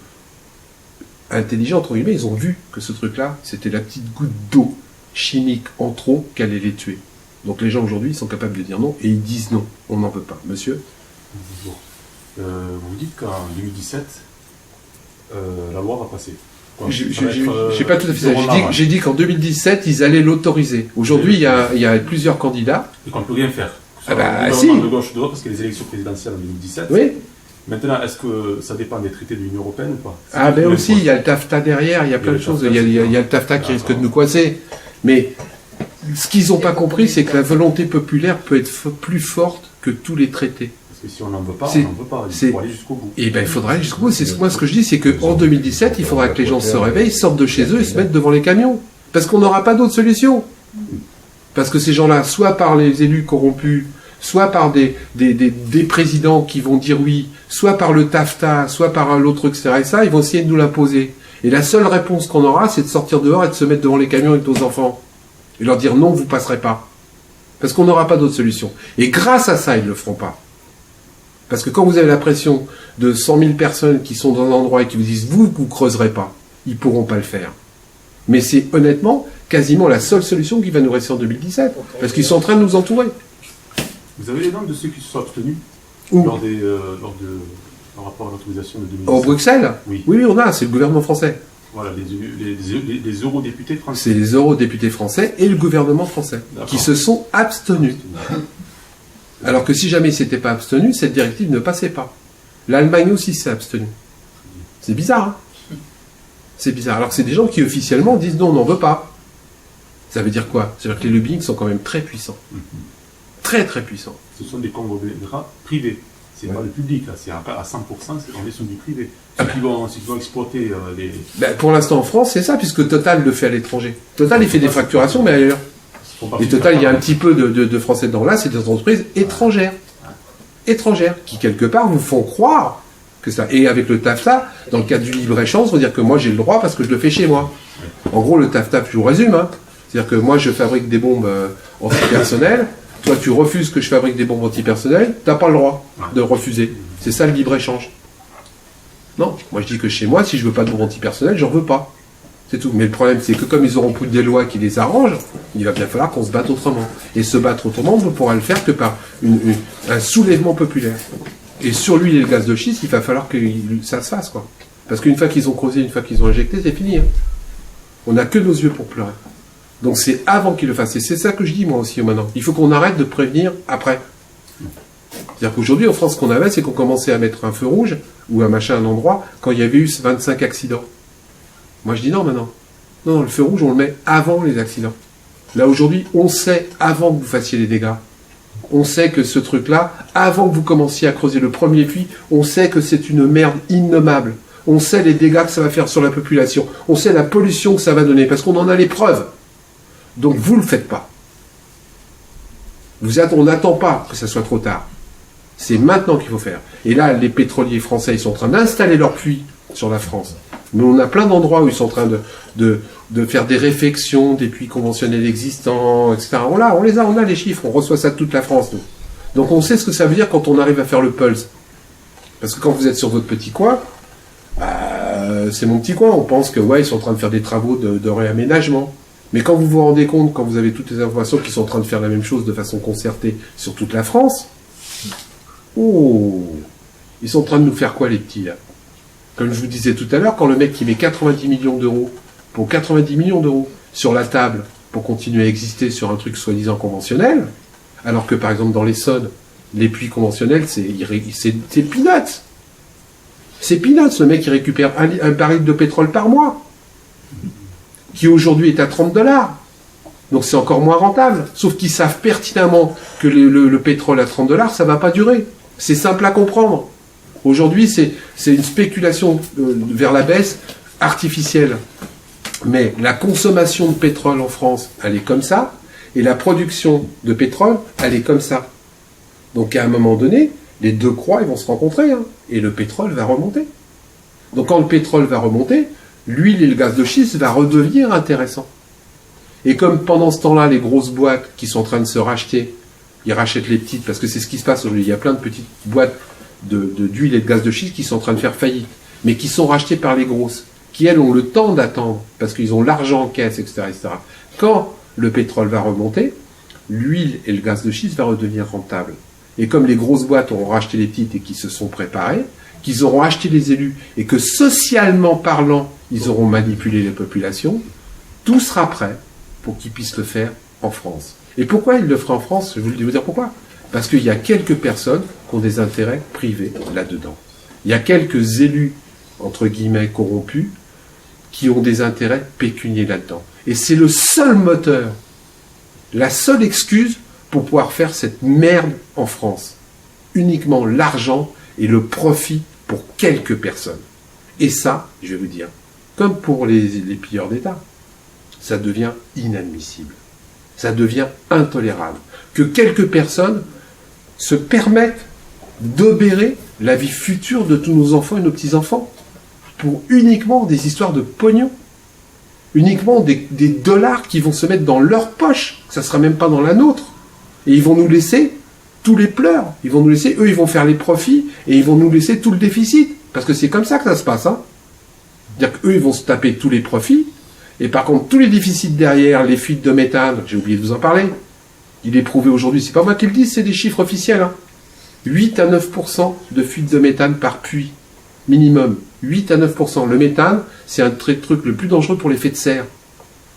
intelligente, entre guillemets, ils ont vu que ce truc-là, c'était la petite goutte d'eau chimique en trop qui allait les tuer. Donc les gens aujourd'hui, ils sont capables de dire non et ils disent non, on n'en veut pas. Monsieur ? Bonjour. Vous dites qu'en 2017, la loi va passer. J'ai pas tout à fait ça. J'ai dit qu'en 2017, ils allaient l'autoriser. Aujourd'hui, il y a plusieurs candidats. Et qu'on ne peut rien faire. Ah bah si. De gauche ou de droite, parce qu'il y a les élections présidentielles en 2017. Oui. Maintenant, est-ce que ça dépend des traités de l'Union européenne ou pas? Ah ben aussi, il y a le TAFTA derrière, il y a plein de choses. Il y a le TAFTA qui risque de nous coincer. Mais ce qu'ils n'ont pas compris, c'est que la volonté populaire peut être plus forte que tous les traités. Parce que si on n'en veut pas, on n'en veut pas. Il faut aller jusqu'au bout. Et ben il faudra aller jusqu'au bout. Moi, ce que je dis, c'est qu'en 2017, il faudra que les gens se réveillent, sortent de chez eux et se mettent devant les camions. Parce qu'on n'aura pas d'autre solution. Parce que ces gens-là, soit par les élus corrompus, soit par des présidents qui vont dire oui, soit par le TAFTA, soit par l'autre, etc. Et ça, ils vont essayer de nous l'imposer. Et la seule réponse qu'on aura, c'est de sortir dehors et de se mettre devant les camions avec nos enfants. Et leur dire non, vous passerez pas. Parce qu'on n'aura pas d'autre solution. Et grâce à ça, ils ne le feront pas. Parce que quand vous avez la pression de 100 000 personnes qui sont dans un endroit et qui vous disent vous creuserez pas, ils pourront pas le faire. Mais c'est honnêtement quasiment la seule solution qui va nous rester en 2017. Parce qu'ils sont en train de nous entourer. Vous avez les noms de ceux qui se sont abstenus lors de rapport à l'autorisation de 2017 Au Bruxelles ? Oui. Oui, on a, c'est le gouvernement français. Voilà, les eurodéputés français. C'est les eurodéputés français et le gouvernement français qui se sont abstenus. Alors que si jamais ils ne s'étaient pas abstenus, cette directive ne passait pas. L'Allemagne aussi s'est abstenue. C'est bizarre, hein ? C'est bizarre. Alors que c'est des gens qui officiellement disent non, on n'en veut pas. Ça veut dire quoi ? C'est-à-dire que les lobbying sont quand même très puissants. Très très puissants. Ce sont des conglomérats privés. C'est pas le public, là. C'est à 100%, on est sur du privé. Ceux qui vont exploiter les... Ben, pour l'instant en France, c'est ça, puisque Total le fait à l'étranger. Total, il fait des facturations, mais ailleurs. Et Total, il y a un petit peu de Français dedans. Là, c'est des entreprises étrangères. Étrangères, qui quelque part vous font croire que ça... Et avec le TAFTA, dans le cadre du libre-échange, on va dire que moi j'ai le droit parce que je le fais chez moi. En gros, le TAFTA, je vous résume, hein. C'est-à-dire que moi je fabrique des bombes antipersonnelles. Toi, tu refuses que je fabrique des bombes antipersonnelles, t'as pas le droit de refuser. C'est ça le libre-échange. Non, moi je dis que chez moi, si je veux pas de bombes antipersonnelles, j'en veux pas. C'est tout. Mais le problème, c'est que comme ils auront plus des lois qui les arrangent, il va bien falloir qu'on se batte autrement. Et se battre autrement, on ne pourra le faire que par un soulèvement populaire. Et sur l'huile et le gaz de schiste, il va falloir que ça se fasse, quoi. Parce qu'une fois qu'ils ont creusé, une fois qu'ils ont injecté, c'est fini. Hein. On n'a que nos yeux pour pleurer. Donc c'est avant qu'ils le fassent. Et c'est ça que je dis moi aussi maintenant. Il faut qu'on arrête de prévenir après. C'est-à-dire qu'aujourd'hui en France, ce qu'on avait, c'est qu'on commençait à mettre un feu rouge ou un machin à un endroit quand il y avait eu 25 accidents. Moi je dis non maintenant. Non, le feu rouge on le met avant les accidents. Là aujourd'hui, on sait avant que vous fassiez les dégâts. On sait que ce truc-là, avant que vous commenciez à creuser le premier puits, on sait que c'est une merde innommable. On sait les dégâts que ça va faire sur la population. On sait la pollution que ça va donner parce qu'on en a les preuves. Donc vous ne le faites pas. On n'attend pas que ça soit trop tard. C'est maintenant qu'il faut faire. Et là, les pétroliers français, ils sont en train d'installer leurs puits sur la France. Mais on a plein d'endroits où ils sont en train de faire des réfections des puits conventionnels existants, etc. On a les chiffres, on reçoit ça de toute la France. Nous. Donc on sait ce que ça veut dire quand on arrive à faire le pulse. Parce que quand vous êtes sur votre petit coin, c'est mon petit coin, on pense que ils sont en train de faire des travaux de réaménagement. Mais quand vous vous rendez compte, quand vous avez toutes les informations qui sont en train de faire la même chose de façon concertée sur toute la France, ils sont en train de nous faire quoi les petits là ? Comme je vous disais tout à l'heure, quand le mec qui met 90 millions d'euros, pour 90 millions d'euros sur la table pour continuer à exister sur un truc soi-disant conventionnel, Alors que par exemple dans l'Essonne, les puits conventionnels, c'est peanuts. C'est peanuts, le mec qui récupère un baril de pétrole par mois, qui aujourd'hui est à $30. Donc c'est encore moins rentable. Sauf qu'ils savent pertinemment que le pétrole à $30, ça ne va pas durer. C'est simple à comprendre. Aujourd'hui, c'est une spéculation vers la baisse artificielle. Mais la consommation de pétrole en France, elle est comme ça, et la production de pétrole, elle est comme ça. Donc à un moment donné, les deux croix, ils vont se rencontrer, hein, et le pétrole va remonter. Donc quand le pétrole va remonter, l'huile et le gaz de schiste va redevenir intéressant. Et comme pendant ce temps-là, les grosses boîtes qui sont en train de se racheter, ils rachètent les petites, parce que c'est ce qui se passe aujourd'hui. Il y a plein de petites boîtes d'huile et de gaz de schiste qui sont en train de faire faillite, mais qui sont rachetées par les grosses, qui elles ont le temps d'attendre, parce qu'ils ont l'argent en caisse, etc., etc. Quand le pétrole va remonter, l'huile et le gaz de schiste va redevenir rentable. Et comme les grosses boîtes auront racheté les petites et qui se sont préparées, qu'ils auront acheté les élus, et que socialement parlant, ils auront manipulé les populations, tout sera prêt pour qu'ils puissent le faire en France. Et pourquoi ils le feraient en France? Je vais vous dire pourquoi. Parce qu'il y a quelques personnes qui ont des intérêts privés là-dedans. Il y a quelques élus, entre guillemets, corrompus, qui ont des intérêts pécuniaires là-dedans. Et c'est le seul moteur, la seule excuse pour pouvoir faire cette merde en France. Uniquement l'argent et le profit pour quelques personnes. Et ça, je vais vous dire, comme pour les pilleurs d'État, ça devient inadmissible. Ça devient intolérable. Que quelques personnes se permettent d'obérer la vie future de tous nos enfants et nos petits-enfants pour uniquement des histoires de pognon. Uniquement des dollars qui vont se mettre dans leur poche. Ça ne sera même pas dans la nôtre. Et ils vont nous laisser tous les pleurs. Ils vont nous laisser, eux, ils vont faire les profits et ils vont nous laisser tout le déficit. Parce que c'est comme ça que ça se passe. Hein. C'est-à-dire qu'eux, ils vont se taper tous les profits. Et par contre, tous les déficits derrière, les fuites de méthane, j'ai oublié de vous en parler. Il est prouvé aujourd'hui, c'est pas moi qui le dis, c'est des chiffres officiels. Hein. 8 à 9% de fuites de méthane par puits. Minimum. 8 à 9%. Le méthane, c'est un truc le plus dangereux pour l'effet de serre.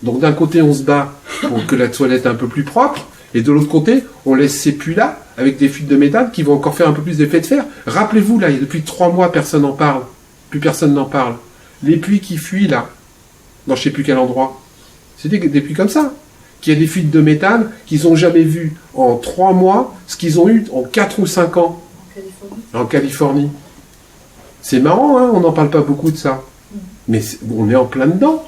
Donc d'un côté, on se bat pour que la toilette est un peu plus propre, et de l'autre côté, on laisse ces puits-là, avec des fuites de méthane, qui vont encore faire un peu plus d'effet de serre. Rappelez-vous, là, depuis 3 mois, personne n'en parle. Plus personne n'en parle. Les puits qui fuient, là, dans je ne sais plus quel endroit, c'est des puits comme ça. Qu'il y a des fuites de méthane qu'ils n'ont jamais vu en 3 mois, ce qu'ils ont eu en 4 ou 5 ans. En Californie. C'est marrant, hein, on n'en parle pas beaucoup de ça. Mais on est en plein dedans.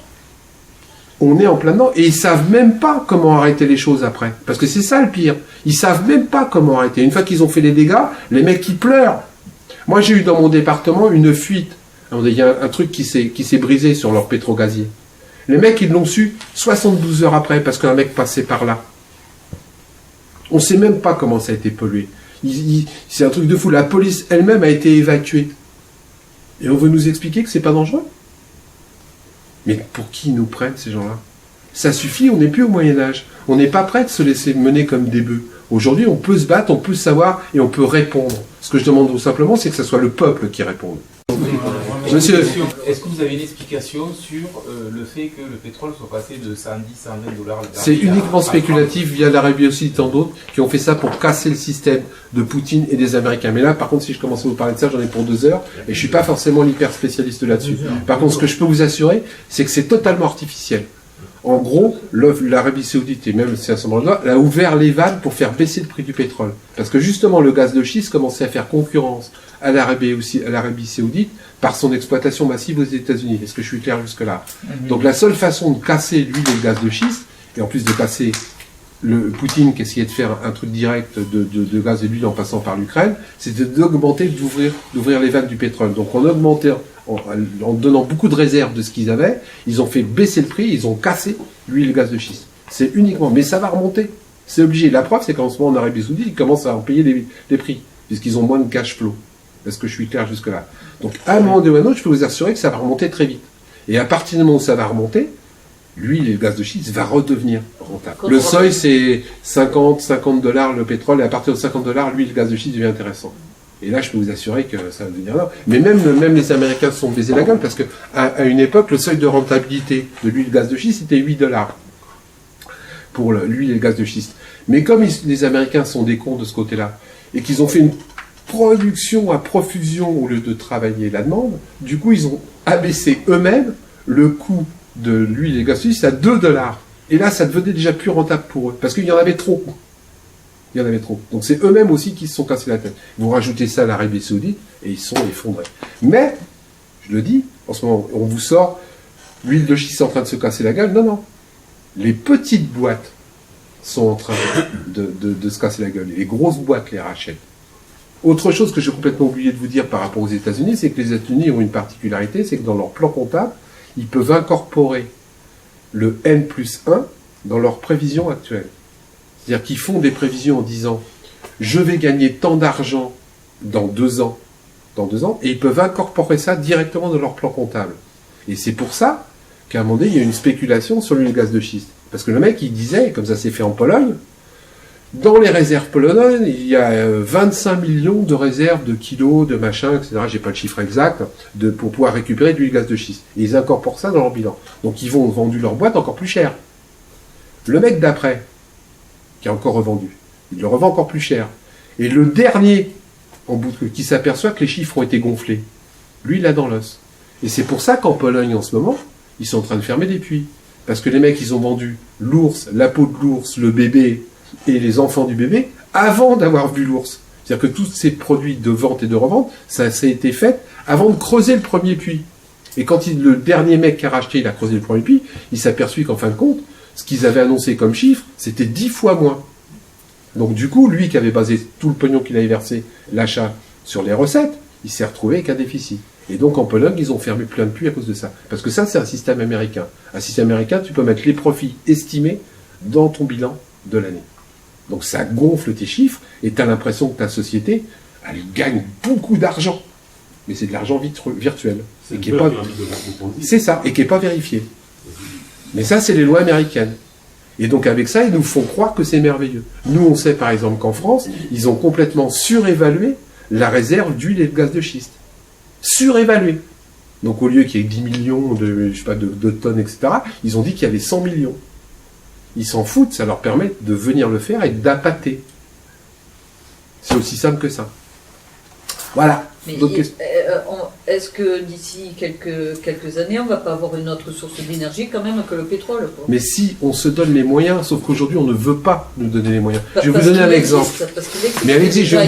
On est en plein dedans. Et ils ne savent même pas comment arrêter les choses après. Parce que c'est ça le pire. Ils ne savent même pas comment arrêter. Une fois qu'ils ont fait les dégâts, les mecs qui pleurent. Moi, j'ai eu dans mon département une fuite. Il y a un truc qui s'est brisé sur leur pétrogazier. Les mecs, ils l'ont su 72 heures après, parce qu'un mec passait par là. On ne sait même pas comment ça a été pollué. C'est un truc de fou. La police elle-même a été évacuée. Et on veut nous expliquer que c'est pas dangereux? Mais pour qui ils nous prennent, ces gens-là? Ça suffit, on n'est plus au Moyen-Âge. On n'est pas prêt de se laisser mener comme des bœufs. Aujourd'hui, on peut se battre, on peut savoir et on peut répondre. Ce que je demande tout simplement, c'est que ce soit le peuple qui réponde. Monsieur, est-ce que vous avez une explication sur le fait que le pétrole soit passé de 110, 120 dollars? C'est uniquement spéculatif via l'Arabie Saoudite et tant d'autres qui ont fait ça pour casser le système de Poutine et des Américains. Mais là, par contre, si je commence à vous parler de ça, j'en ai pour 2 heures et je ne suis pas forcément l'hyper spécialiste là-dessus. Par contre, ce que je peux vous assurer, c'est que c'est totalement artificiel. En gros, l'Arabie Saoudite, et même c'est à ce moment-là, a ouvert les vannes pour faire baisser le prix du pétrole. Parce que justement, le gaz de schiste commençait à faire concurrence à l'Arabie Saoudite par son exploitation massive aux États-Unis. Est-ce que je suis clair jusque-là? Donc la seule façon de casser l'huile et le gaz de schiste, et en plus de passer le Poutine qui essayait de faire un truc direct de gaz et d'huile en passant par l'Ukraine, c'était d'augmenter, d'ouvrir les vannes du pétrole. Donc en augmentant, en donnant beaucoup de réserves de ce qu'ils avaient, ils ont fait baisser le prix, ils ont cassé l'huile et le gaz de schiste. C'est uniquement, mais ça va remonter. C'est obligé. La preuve, c'est qu'en ce moment, en Arabie Saoudite, ils commencent à en payer les prix, puisqu'ils ont moins de cash flow. Est-ce que je suis clair jusque-là? Donc, à un moment donné ou à un autre, je peux vous assurer que ça va remonter très vite. Et à partir du moment où ça va remonter, l'huile et le gaz de schiste va redevenir rentable. Le seuil, c'est 50 $ le pétrole, et à partir de 50 $, l'huile et le gaz de schiste devient intéressant. Et là, je peux vous assurer que ça va devenir là. Mais même les Américains se sont baisés la gueule, parce qu'à une époque, le seuil de rentabilité de l'huile et le gaz de schiste, c'était 8 $ pour l'huile et le gaz de schiste. Mais comme les Américains sont des cons de ce côté-là, et qu'ils ont fait une production à profusion au lieu de travailler la demande, du coup, ils ont abaissé eux-mêmes le coût de l'huile et gaz de schiste à 2 $. Et là, ça devenait déjà plus rentable pour eux, parce qu'il y en avait trop. Il y en avait trop. Donc c'est eux-mêmes aussi qui se sont cassés la tête. Vous rajoutez ça à l'Arabie Saoudite, et ils sont effondrés. Mais, je le dis, en ce moment, on vous sort, l'huile de schiste est en train de se casser la gueule. Non, non. Les petites boîtes sont en train de se casser la gueule. Les grosses boîtes les rachètent. Autre chose que j'ai complètement oublié de vous dire par rapport aux États-Unis, c'est que les États-Unis ont une particularité, c'est que dans leur plan comptable, ils peuvent incorporer le N+1 dans leurs prévisions actuelles. C'est-à-dire qu'ils font des prévisions en disant « je vais gagner tant d'argent dans 2 ans », et ils peuvent incorporer ça directement dans leur plan comptable. Et c'est pour ça qu'à un moment donné, il y a une spéculation sur l'huile et gaz de schiste. Parce que le mec, il disait, comme ça s'est fait en Pologne, dans les réserves polonaises, il y a 25 millions de réserves de kilos, de machin, etc. J'ai pas le chiffre exact, pour pouvoir récupérer de l'huile et gaz de schiste. Et ils incorporent ça dans leur bilan. Donc ils vont vendre leur boîte encore plus cher. Le mec d'après, qui a encore revendu, il le revend encore plus cher. Et le dernier, en bout qui s'aperçoit que les chiffres ont été gonflés, lui, il a dans l'os. Et c'est pour ça qu'en Pologne, en ce moment, ils sont en train de fermer des puits. Parce que les mecs, ils ont vendu l'ours, la peau de l'ours, le bébé et les enfants du bébé avant d'avoir vu l'ours. C'est-à-dire que tous ces produits de vente et de revente, ça a été fait avant de creuser le premier puits. Et quand le dernier mec qui a racheté, il a creusé le premier puits, il s'est aperçu qu'en fin de compte, ce qu'ils avaient annoncé comme chiffre, c'était 10 fois moins. Donc du coup, lui qui avait basé tout le pognon qu'il avait versé, l'achat, sur les recettes, il s'est retrouvé avec un déficit. Et donc en Pologne, ils ont fermé plein de puits à cause de ça. Parce que ça, c'est un système américain. Un système américain, tu peux mettre les profits estimés dans ton bilan de l'année. Donc ça gonfle tes chiffres et tu as l'impression que ta société, elle gagne beaucoup d'argent. Mais c'est de l'argent virtuel. C'est ça, et qui n'est pas vérifié. Mais ça, c'est les lois américaines. Et donc avec ça, ils nous font croire que c'est merveilleux. Nous, on sait par exemple qu'en France, ils ont complètement surévalué la réserve d'huile et de gaz de schiste. Surévalué. Donc au lieu qu'il y ait 10 millions de tonnes, etc., ils ont dit qu'il y avait 100 millions. Ils s'en foutent, ça leur permet de venir le faire et d'appâter. C'est aussi simple que ça. Voilà. Mais est-ce que d'ici quelques années, on ne va pas avoir une autre source d'énergie quand même que le pétrole, quoi? Mais si on se donne les moyens, sauf qu'aujourd'hui on ne veut pas nous donner les moyens. Je vais vous donner un exemple. Mais allez-y, je vais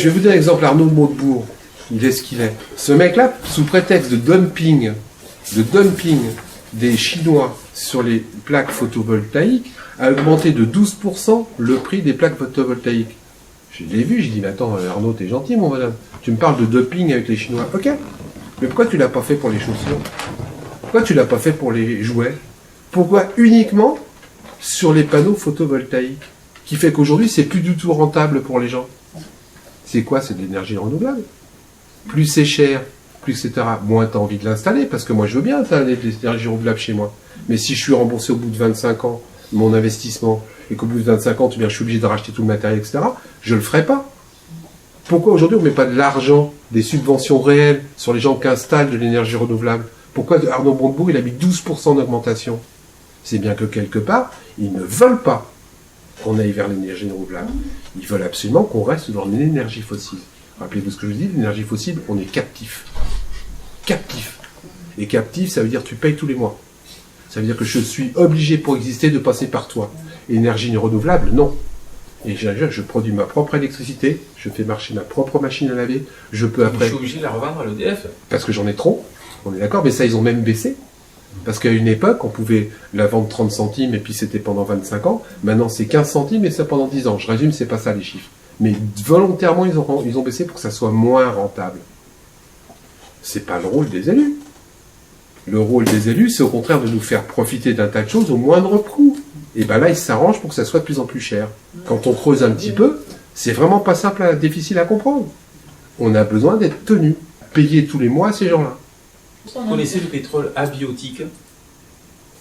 vous donner un exemple. Arnaud de Montebourg, il est ce qu'il est. Ce mec-là, sous prétexte de dumping des Chinois sur les plaques photovoltaïques, a augmenté de 12% le prix des plaques photovoltaïques. Je l'ai vu, j'ai dit, mais attends, Arnaud, t'es gentil, mon madame. Tu me parles de dumping avec les Chinois. Ok. Mais pourquoi tu l'as pas fait pour les chaussures? Pourquoi tu l'as pas fait pour les jouets? Pourquoi uniquement sur les panneaux photovoltaïques? Qui fait qu'aujourd'hui, c'est plus du tout rentable pour les gens. C'est quoi? C'est de l'énergie renouvelable. Plus c'est cher, plus etc., moins tu as envie de l'installer, parce que moi, je veux bien installer de l'énergie renouvelable chez moi. Mais si je suis remboursé au bout de 25 ans, mon investissement, et qu'au bout de 25 ans, je suis obligé de racheter tout le matériel, etc., je ne le ferai pas. Pourquoi aujourd'hui on ne met pas de l'argent, des subventions réelles sur les gens qui installent de l'énergie renouvelable? Pourquoi Arnaud Montebourg, il a mis 12% d'augmentation? C'est bien que quelque part, ils ne veulent pas qu'on aille vers l'énergie renouvelable. Ils veulent absolument qu'on reste dans l'énergie fossile. Rappelez-vous ce que je dis, l'énergie fossile, on est captif. Captif. Et captif, ça veut dire que tu payes tous les mois. Ça veut dire que je suis obligé pour exister de passer par toi. Énergie renouvelable, non. Et je produis ma propre électricité, je fais marcher ma propre machine à laver, je peux après... Je suis obligé de la revendre à l'EDF. Parce que j'en ai trop, on est d'accord, mais ça ils ont même baissé. Parce qu'à une époque, on pouvait la vendre 30 centimes et puis c'était pendant 25 ans. Maintenant c'est 15 centimes et c'est pendant 10 ans. Je résume, c'est pas ça les chiffres. Mais volontairement, ils ont baissé pour que ça soit moins rentable. C'est pas le rôle des élus. Le rôle des élus, c'est au contraire de nous faire profiter d'un tas de choses au moindre coût. Et bien là, ils s'arrangent pour que ça soit de plus en plus cher. Quand on creuse un petit peu, c'est vraiment pas simple, difficile à comprendre. On a besoin d'être tenu, payer tous les mois à ces gens-là. Vous connaissez le pétrole abiotique?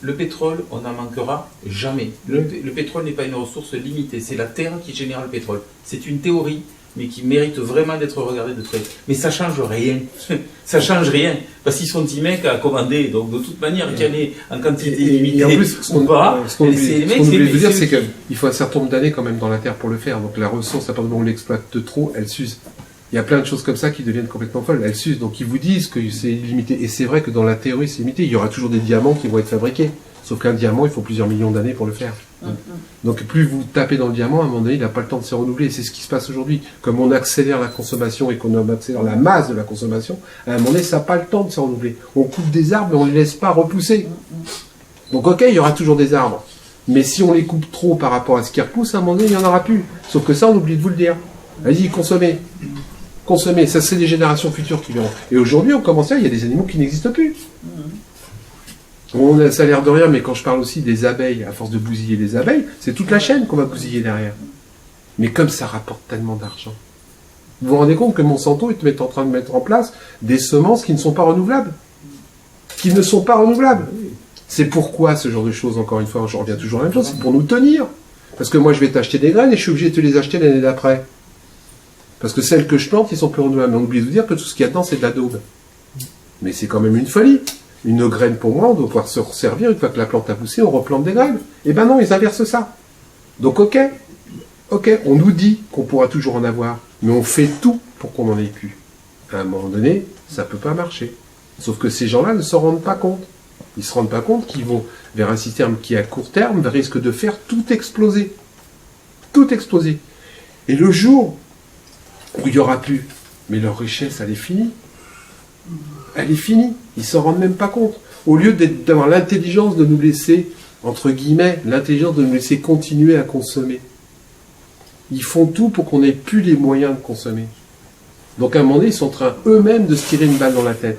Le pétrole, on n'en manquera jamais. Le pétrole n'est pas une ressource limitée, c'est la terre qui génère le pétrole. C'est une théorie mais qui méritent vraiment d'être regardés de près. Mais ça change rien. Ça change rien. Parce qu'ils sont 10 mecs à commander. Donc de toute manière, qu'il y en ait en quantité limitée en plus, ou pas, ce qu'on oublie de dire, c'est qu'il faut un certain nombre d'années quand même dans la Terre pour le faire. Donc la ressource, à partir du moment où on l'exploite trop, elle s'use. Il y a plein de choses comme ça qui deviennent complètement folles. Elles s'usent. Donc ils vous disent que c'est limité. Et c'est vrai que dans la théorie, c'est limité. Il y aura toujours des diamants qui vont être fabriqués. Sauf qu'un diamant, il faut plusieurs millions d'années pour le faire. Donc plus vous tapez dans le diamant, à un moment donné, il n'a pas le temps de se renouveler. Et c'est ce qui se passe aujourd'hui. Comme on accélère la consommation et qu'on accélère la masse de la consommation, à un moment donné, ça n'a pas le temps de se renouveler. On coupe des arbres, mais on ne les laisse pas repousser. Donc ok, il y aura toujours des arbres. Mais si on les coupe trop par rapport à ce qui repousse, à un moment donné, il n'y en aura plus. Sauf que ça, on oublie de vous le dire. Allez-y, consommez. Consommez. Ça, c'est les générations futures qui verront. Et aujourd'hui, on commence à, il y a des animaux qui n'existent plus. Ça a l'air de rien, mais quand je parle aussi des abeilles, à force de bousiller les abeilles, c'est toute la chaîne qu'on va bousiller derrière. Mais comme ça rapporte tellement d'argent. Vous vous rendez compte que Monsanto est en train de mettre en place des semences qui ne sont pas renouvelables. Qui ne sont pas renouvelables. C'est pourquoi ce genre de choses, encore une fois, je reviens toujours à la même chose, c'est pour nous tenir. Parce que moi, je vais t'acheter des graines et je suis obligé de te les acheter l'année d'après. Parce que celles que je plante, ils sont plus renouvelables. Mais on oublie de vous dire que tout ce qu'il y a dedans, c'est de la daube. Mais c'est quand même une folie. Une graine, pour moi, on doit pouvoir se servir, une fois que la plante a poussé, on replante des graines. Et ben non, ils inversent ça. Donc ok, on nous dit qu'on pourra toujours en avoir, mais on fait tout pour qu'on n'en ait plus. À un moment donné, ça ne peut pas marcher. Sauf que ces gens-là ne s'en rendent pas compte. Ils ne se rendent pas compte qu'ils vont vers un système qui, à court terme, risque de faire tout exploser. Tout exploser. Et le jour où il n'y aura plus, mais leur richesse, elle est finie. Elle est finie. Ils s'en rendent même pas compte. Au lieu d'avoir l'intelligence de nous laisser, entre guillemets, l'intelligence de nous laisser continuer à consommer. Ils font tout pour qu'on n'ait plus les moyens de consommer. Donc à un moment donné, ils sont en train eux-mêmes de se tirer une balle dans la tête.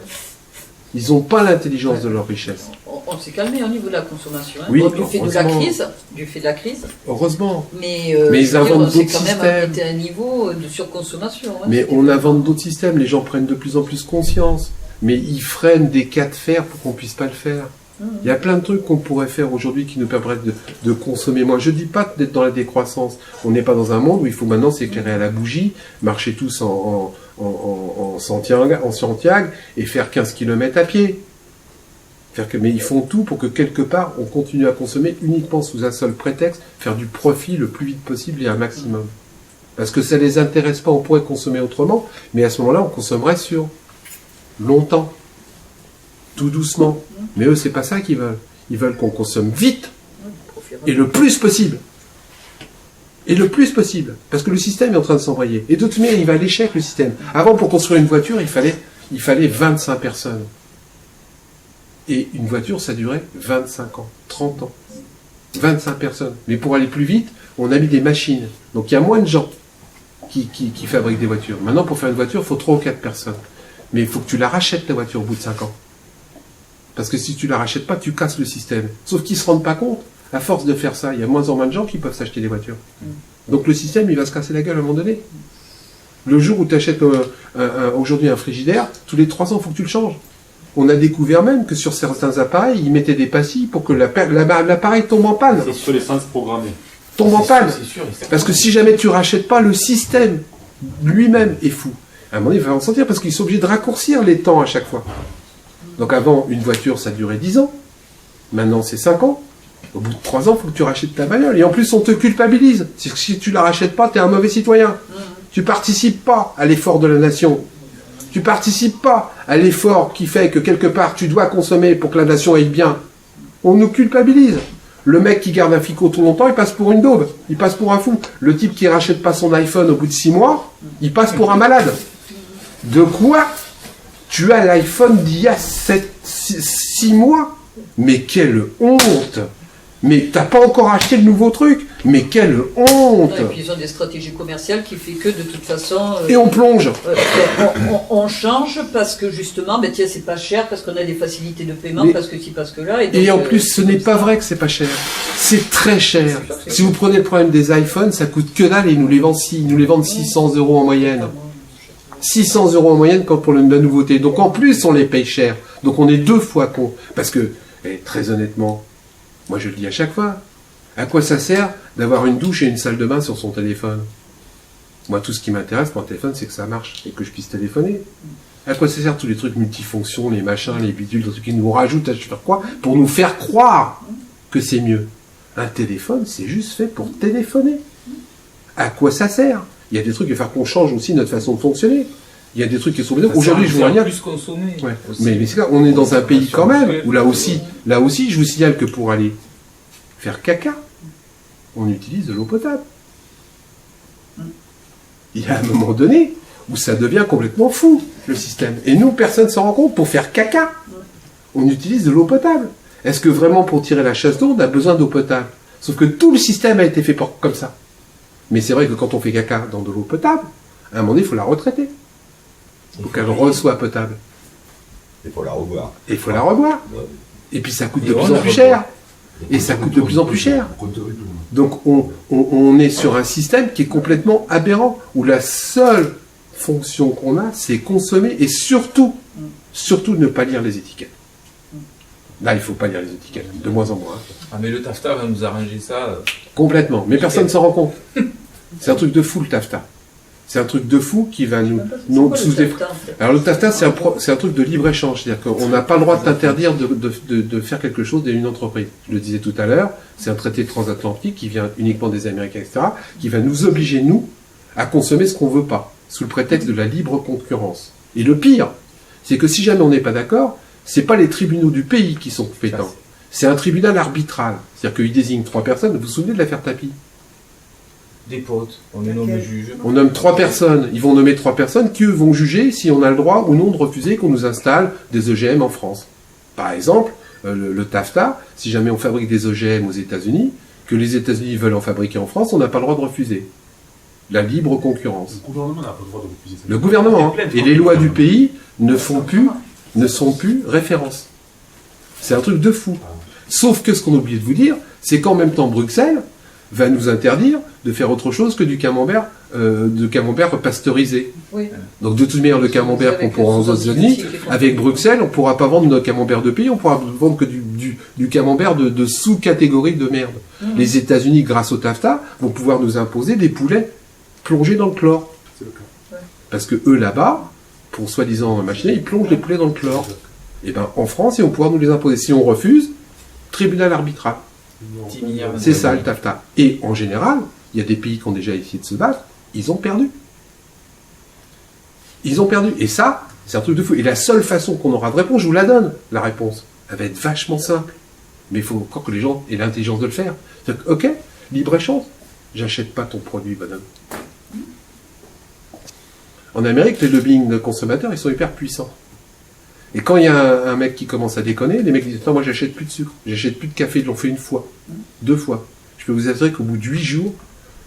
Ils n'ont pas l'intelligence de leur richesse. On s'est calmé au niveau de la consommation. Hein. Oui, du fait de la crise. Heureusement. Mais ils inventent d'autres c'est quand systèmes. même été un niveau de surconsommation. Hein, mais on invente d'autres systèmes. Les gens prennent de plus en plus conscience. Mais ils freinent des cas de fer pour qu'on ne puisse pas le faire. Il y a plein de trucs qu'on pourrait faire aujourd'hui qui nous permettent de consommer moins. Je ne dis pas d'être dans la décroissance. On n'est pas dans un monde où il faut maintenant s'éclairer à la bougie, marcher tous en Santiago et faire 15 km à pied. Mais ils font tout pour que quelque part, on continue à consommer uniquement sous un seul prétexte, faire du profit le plus vite possible et un maximum. Parce que ça ne les intéresse pas, on pourrait consommer autrement, mais à ce moment-là, on consommerait sur longtemps, tout doucement. Mais eux, c'est pas ça qu'ils veulent. Ils veulent qu'on consomme vite et le plus possible. Et le plus possible. Parce que le système est en train de s'envoyer. Et de toute manière, il va à l'échec, le système. Avant, pour construire une voiture, il fallait 25 personnes. Et une voiture, ça durait 25 ans, 30 ans. 25 personnes. Mais pour aller plus vite, on a mis des machines. Donc il y a moins de gens qui fabriquent des voitures. Maintenant, pour faire une voiture, il faut 3 ou 4 personnes. Mais il faut que tu la rachètes, la voiture, au bout de 5 ans. Parce que si tu la rachètes pas, tu casses le système. Sauf qu'ils ne se rendent pas compte. À force de faire ça, il y a moins en moins de gens qui peuvent s'acheter des voitures. Donc le système, il va se casser la gueule à un moment donné. Le jour où tu achètes aujourd'hui un frigidaire, tous les 3 ans, il faut que tu le changes. On a découvert même que sur certains appareils, ils mettaient des pastilles pour que l'appareil tombe en panne. C'est sur l'essence programmée. Tombe en panne. Parce que si jamais tu rachètes pas, le système lui-même est fou. À un moment donné, il va en sentir parce qu'ils sont obligés de raccourcir les temps à chaque fois. Donc avant, une voiture, ça durait 10 ans. Maintenant, c'est 5 ans. Au bout de 3 ans, il faut que tu rachètes ta bagnole. Et en plus, on te culpabilise. Si tu la rachètes pas, tu es un mauvais citoyen. Tu participes pas à l'effort de la nation. Tu participes pas à l'effort qui fait que quelque part, tu dois consommer pour que la nation aille bien. On nous culpabilise. Le mec qui garde un ficot tout longtemps, il passe pour une daube. Il passe pour un fou. Le type qui rachète pas son iPhone au bout de 6 mois, il passe pour un malade. De quoi? Tu as l'iPhone d'il y a 6 mois? Mais quelle honte! Mais t'as pas encore acheté le nouveau truc? Mais quelle honte! Et puis ils ont des stratégies commerciales qui fait que de toute façon... et on plonge! On change parce que justement, ben tiens, c'est pas cher, parce qu'on a des facilités de paiement, parce que ci, parce que là... Et en plus, ce n'est pas vrai que c'est pas cher. C'est très cher. Si vous prenez le problème des iPhones, ça coûte que dalle et ils nous les vendent 600 € en moyenne. 600 € en moyenne quand pour la nouveauté. Donc en plus, on les paye cher. Donc on est 2 fois con. Parce que, très honnêtement, moi je le dis à chaque fois, à quoi ça sert d'avoir une douche et une salle de bain sur son téléphone? Moi, tout ce qui m'intéresse pour un téléphone, c'est que ça marche et que je puisse téléphoner. À quoi ça sert tous les trucs multifonctions, les machins, les bidules, les trucs qui nous rajoutent à je sais pas quoi, pour nous faire croire que c'est mieux. Un téléphone, c'est juste fait pour téléphoner. À quoi ça sert? Il y a des trucs qui vont faire qu'on change aussi notre façon de fonctionner. Il y a des trucs qui sont bien. Aujourd'hui, je vois rien. Plus consommer. Ouais. Mais c'est là, on est dans un pays quand même où là aussi, je vous signale que pour aller faire caca, on utilise de l'eau potable. Il y a un moment donné où ça devient complètement fou, le système. Et nous, personne ne s'en rend compte. Pour faire caca, on utilise de l'eau potable. Est-ce que vraiment pour tirer la chasse d'eau, on a besoin d'eau potable? Sauf que tout le système a été fait comme ça. Mais c'est vrai que quand on fait caca dans de l'eau potable, à un moment donné, il faut la retraiter. Il faut qu'elle reçoit potable. Il faut la revoir. Et il faut la revoir. Ouais. Et puis ça coûte de plus en plus cher. Et ça coûte de plus en plus cher. Donc on est sur un système qui est complètement aberrant, où la seule fonction qu'on a, c'est consommer et surtout ne pas lire les étiquettes. Là, il ne faut pas lire les étiquettes, de moins en moins. Ah, mais le TAFTA va nous arranger ça. Complètement. Mais personne ne s'en rend compte. C'est un truc de fou, le TAFTA. C'est un truc de fou qui va nous... Alors le TAFTA, c'est un truc de libre-échange. C'est-à-dire qu'on n'a pas le droit de t'interdire de faire quelque chose d'une entreprise. Je le disais tout à l'heure, c'est un traité transatlantique qui vient uniquement des Américains, etc., qui va nous obliger, nous, à consommer ce qu'on ne veut pas, sous le prétexte de la libre concurrence. Et le pire, c'est que si jamais on n'est pas d'accord, c'est pas les tribunaux du pays qui sont compétents. C'est un tribunal arbitral. C'est-à-dire qu'il désigne 3 personnes. Vous vous souvenez de l'affaire Tapie? Des potes, on les nomme juges. On nomme 3 personnes. Ils vont nommer 3 personnes qui, eux, vont juger si on a le droit ou non de refuser qu'on nous installe des OGM en France. Par exemple, le TAFTA, si jamais on fabrique des OGM aux États-Unis, que les États-Unis veulent en fabriquer en France, on n'a pas le droit de refuser. La libre concurrence. Le gouvernement n'a pas le droit de refuser ça. Le gouvernement, hein. Et les lois du pays ne sont plus référence. C'est un truc de fou. Sauf que ce qu'on oublie de vous dire, c'est qu'en même temps, Bruxelles va nous interdire de faire autre chose que du camembert pasteurisé. Oui. Donc de toute manière, le camembert qu'on pourra aux États-Unis, avec Bruxelles, on ne pourra pas vendre notre camembert de pays, on pourra vendre que du camembert de sous-catégorie de merde. Les États-Unis, grâce au TAFTA, vont pouvoir nous imposer des poulets plongés dans le chlore. C'est le cas. Parce que eux, là-bas, pour soi-disant machiner, ils plongent les poulets dans le chlore. Et bien en France, ils vont pouvoir nous les imposer. Si on refuse, tribunal arbitral. 10 milliards. C'est ça le TAFTA. Et en général, il y a des pays qui ont déjà essayé de se battre, ils ont perdu. Ils ont perdu. Et ça, c'est un truc de fou. Et la seule façon qu'on aura de réponse, je vous la donne, la réponse. Elle va être vachement simple. Mais il faut encore que les gens aient l'intelligence de le faire. C'est-à-dire que, ok, libre-échange, j'achète pas ton produit, madame. En Amérique, les lobbying de consommateurs, ils sont hyper puissants. Et quand il y a un mec qui commence à déconner, les mecs disent non, moi j'achète plus de sucre, j'achète plus de café, ils l'ont fait 1 fois, 2 fois. Je peux vous assurer qu'au bout de 8 jours,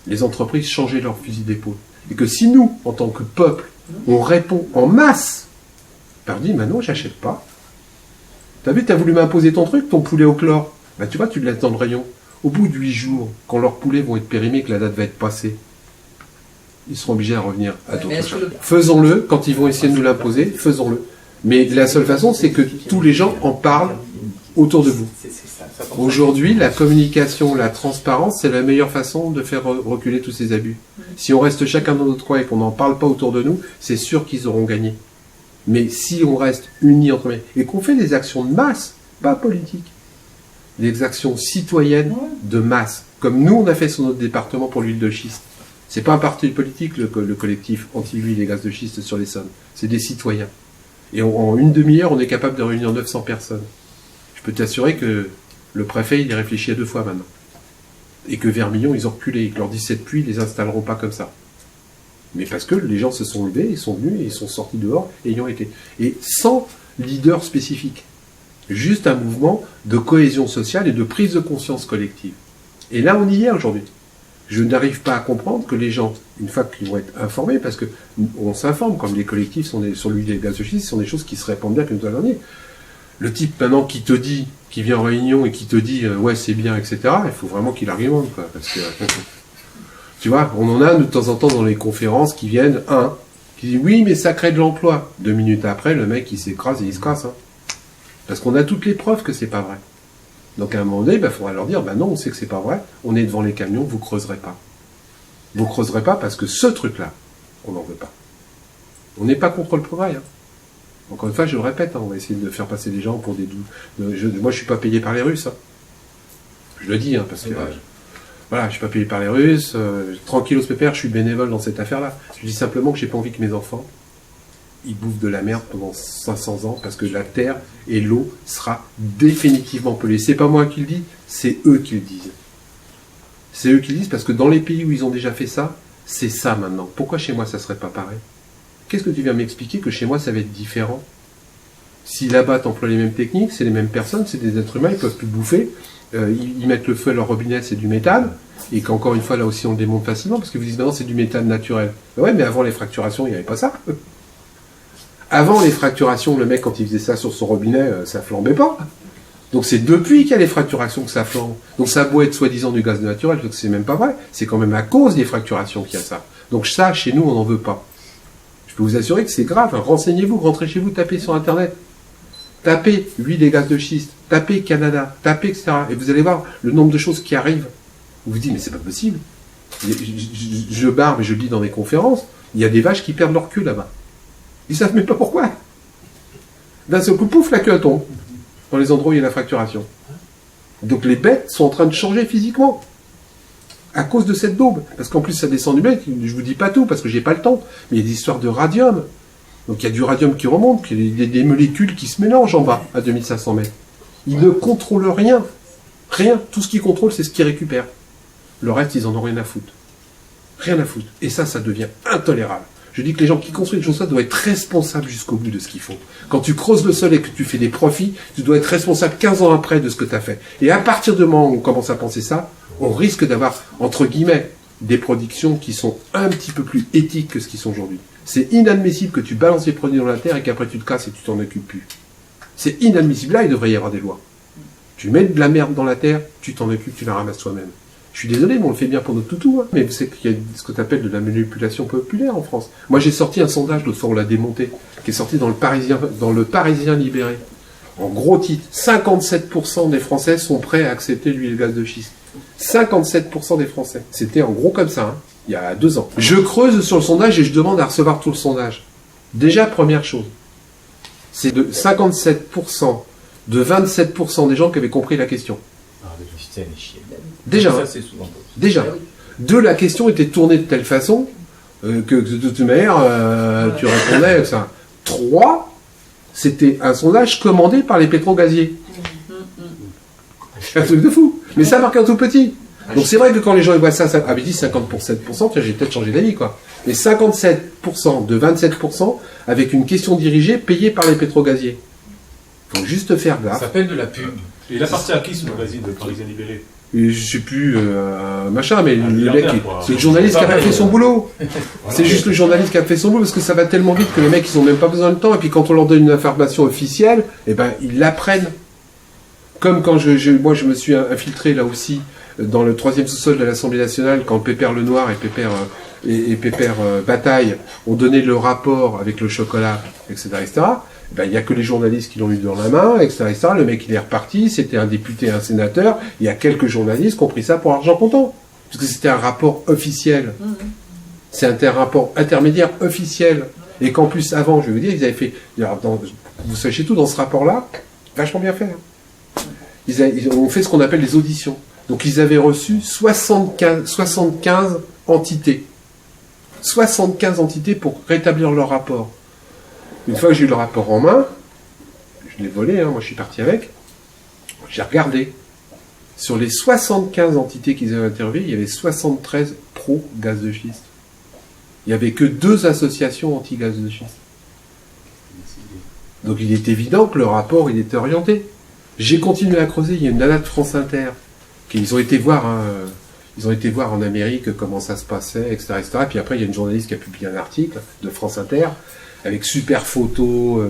les entreprises changeaient leur fusil d'épaule. Et que si nous, en tant que peuple, on répond en masse, ben on dit non, j'achète pas. T'as vu, t'as voulu m'imposer ton truc, ton poulet au chlore. Ben tu vois, tu le laisses dans le rayon. Au bout de 8 jours, quand leurs poulets vont être périmés, que la date va être passée, ils seront obligés à revenir à d'autres choses. Faisons-le, quand ils vont essayer de nous l'imposer, faisons-le. Mais la seule façon, c'est que tous les gens en parlent autour de vous. Aujourd'hui, la communication, la transparence, c'est la meilleure façon de faire reculer tous ces abus. Si on reste chacun dans notre coin et qu'on n'en parle pas autour de nous, c'est sûr qu'ils auront gagné. Mais si on reste unis entre eux et qu'on fait des actions de masse, pas politiques, des actions citoyennes de masse, comme nous on a fait sur notre département pour l'huile de schiste. C'est pas un parti politique, le collectif anti-huile et gaz de schiste sur l'Essonne. C'est des citoyens. Et en 1 demi-heure, on est capable de réunir 900 personnes. Je peux t'assurer que le préfet, il y réfléchit à 2 fois maintenant. Et que Vermillon, ils ont reculé. Et que leurs 17 puits, ils les installeront pas comme ça. Mais parce que les gens se sont levés, ils sont venus, et ils sont sortis dehors, et ayant été. Et sans leader spécifique. Juste un mouvement de cohésion sociale et de prise de conscience collective. Et là, on y est aujourd'hui. Je n'arrive pas à comprendre que les gens, une fois qu'ils vont être informés, parce que on s'informe, comme les collectifs sur l'huile et le gaz de schiste, ce sont des choses qui se répandent bien, comme nous l'avons dit. Le type maintenant qui te dit, qui vient en réunion et qui te dit ouais c'est bien, etc., il faut vraiment qu'il argumente, quoi, parce que tu vois, on en a de temps en temps dans les conférences qui viennent, qui dit oui mais ça crée de l'emploi. 2 minutes après, le mec il s'écrase et il se casse, hein. Parce qu'on a toutes les preuves que c'est pas vrai. Donc à un moment donné, il faudra leur dire, non, on sait que c'est pas vrai, on est devant les camions, vous creuserez pas. Vous creuserez pas parce que ce truc-là, on n'en veut pas. On n'est pas contre le progrès. Hein. Encore une fois, je le répète, hein, on va essayer de faire passer les gens pour des moi, je suis pas payé par les Russes. Hein. Je le dis, hein, parce que voilà, je suis pas payé par les Russes. Tranquillos pépère, je suis bénévole dans cette affaire-là. Je dis simplement que j'ai pas envie que mes enfants ils bouffent de la merde pendant 500 ans parce que la terre et l'eau sera définitivement polluée. C'est pas moi qui le dis, c'est eux qui le disent. C'est eux qui le disent parce que dans les pays où ils ont déjà fait ça, c'est ça maintenant. Pourquoi chez moi ça serait pas pareil? Qu'est-ce que tu viens m'expliquer que chez moi ça va être différent? Si là-bas tu emploies les mêmes techniques, c'est les mêmes personnes, c'est des êtres humains, ils peuvent plus bouffer, ils mettent le feu à leur robinet, c'est du méthane, et qu'encore une fois là aussi on le démontre facilement parce que vous dites non c'est du méthane naturel. Ouais mais avant les fracturations il n'y avait pas ça. Avant les fracturations, le mec, quand il faisait ça sur son robinet, ça flambait pas. Donc c'est depuis qu'il y a les fracturations que ça flambe. Donc ça a beau être soi-disant du gaz naturel, donc c'est même pas vrai. C'est quand même à cause des fracturations qu'il y a ça. Donc ça, chez nous, on n'en veut pas. Je peux vous assurer que c'est grave. Hein. Renseignez-vous, rentrez chez vous, tapez sur Internet. Tapez huile et gaz de schiste, tapez Canada, tapez etc. Et vous allez voir le nombre de choses qui arrivent. Vous vous dites, mais c'est pas possible. Je barbe et je le dis dans mes conférences, il y a des vaches qui perdent leur queue là-bas. Ils savent même pas pourquoi. D'un seul coup, pouf, la queue tombe. Dans les endroits où il y a la fracturation. Donc les bêtes sont en train de changer physiquement. À cause de cette daube. Parce qu'en plus, ça descend du bête. Je vous dis pas tout, parce que j'ai pas le temps. Mais il y a des histoires de radium. Donc il y a du radium qui remonte. Il y a des molécules qui se mélangent en bas, à 2500 mètres. Ils ne contrôlent rien. Rien. Tout ce qu'ils contrôlent, c'est ce qu'ils récupèrent. Le reste, ils en ont rien à foutre. Rien à foutre. Et ça devient intolérable. Je dis que les gens qui construisent des choses comme ça doivent être responsables jusqu'au bout de ce qu'ils font. Quand tu creuses le sol et que tu fais des profits, tu dois être responsable 15 ans après de ce que tu as fait. Et à partir du moment où on commence à penser ça, on risque d'avoir, entre guillemets, des productions qui sont un petit peu plus éthiques que ce qu'ils sont aujourd'hui. C'est inadmissible que tu balances les produits dans la terre et qu'après tu te casses et tu t'en occupes plus. C'est inadmissible. Là, il devrait y avoir des lois. Tu mets de la merde dans la terre, tu t'en occupes, tu la ramasses toi-même. Je suis désolé, mais on le fait bien pour notre toutou. Hein. Mais vous savez qu'il y a ce que tu appelles de la manipulation populaire en France. Moi, j'ai sorti un sondage, l'autre fois on l'a démonté, qui est sorti dans le Parisien libéré. En gros titre, 57% des Français sont prêts à accepter l'huile et le gaz de schiste. 57% des Français. C'était en gros comme ça, hein, il y a 2 ans. Je creuse sur le sondage et je demande à recevoir tout le sondage. Déjà, première chose, c'est de 57% de 27% des gens qui avaient compris la question. Déjà, ça, c'est souvent déjà. Deux, la question était tournée de telle façon que de toute manière, tu répondais ça. 3, c'était un sondage commandé par les pétro-gaziers. C'est un truc de fou. Mais ça marque un tout petit. Donc c'est vrai que quand les gens ils voient ça avait dit 57%, j'ai peut-être changé d'avis, quoi. Mais 57% de 27% avec une question dirigée payée par les pétro-gaziers. Faut juste faire gaffe. Ça s'appelle de la pub. Et il appartient à qui ce magazine de Parisien libéré? Je sais plus, machin, mais le mec, c'est le journaliste qui a pas fait son boulot. C'est juste le journaliste qui a fait son boulot, parce que ça va tellement vite que les mecs, ils ont même pas besoin de temps, et puis quand on leur donne une information officielle, eh ben, ils l'apprennent. Comme quand moi, je me suis infiltré, là aussi, dans le 3e sous-sol de l'Assemblée nationale, quand Pépère Lenoir et Pépère Bataille ont donné le rapport avec le chocolat, etc., etc., ben, il n'y a que les journalistes qui l'ont eu dans la main, etc., etc. Le mec, il est reparti, c'était un député, un sénateur. Il y a quelques journalistes qui ont pris ça pour argent comptant. Parce que c'était un rapport officiel. C'est un rapport intermédiaire officiel. Et qu'en plus, avant, je vais vous dire, ils avaient fait... vous sachez tout, dans ce rapport-là, vachement bien fait. Hein. Ils ont fait ce qu'on appelle les auditions. Donc, ils avaient reçu 75 entités. 75 entités pour rétablir leur rapport. Une fois que j'ai eu le rapport en main, je l'ai volé, hein, moi je suis parti avec, j'ai regardé. Sur les 75 entités qu'ils avaient interviewées, il y avait 73 pro-gaz de schiste. Il n'y avait que 2 associations anti-gaz de schiste. Donc il est évident que le rapport, il était orienté. J'ai continué à creuser, il y a une nana de France Inter, ils ont été voir en Amérique comment ça se passait, etc., etc. Et puis après, il y a une journaliste qui a publié un article de France Inter, avec super photos,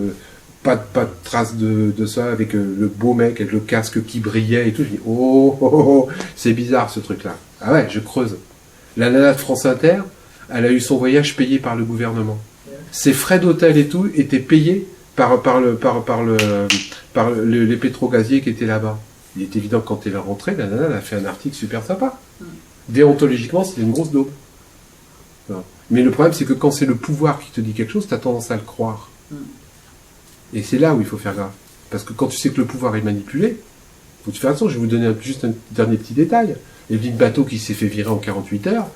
pas de traces de ça, avec le beau mec, avec le casque qui brillait et tout. Je dis, oh, c'est bizarre ce truc-là. Ah ouais, je creuse. La nana de France Inter, elle a eu son voyage payé par le gouvernement. Ses frais d'hôtel et tout étaient payés par les pétro-gaziers qui étaient là-bas. Il est évident que quand elle est rentrée, la nana elle a fait un article super sympa. Déontologiquement, c'était une grosse daube. Non. Mais le problème, c'est que quand c'est le pouvoir qui te dit quelque chose, tu as tendance à le croire. Et c'est là où il faut faire gaffe. Parce que quand tu sais que le pouvoir est manipulé, faut que tu fasses attention. Je vais vous donner juste un dernier petit détail. Evelyne Bateau, qui s'est fait virer en 48 heures,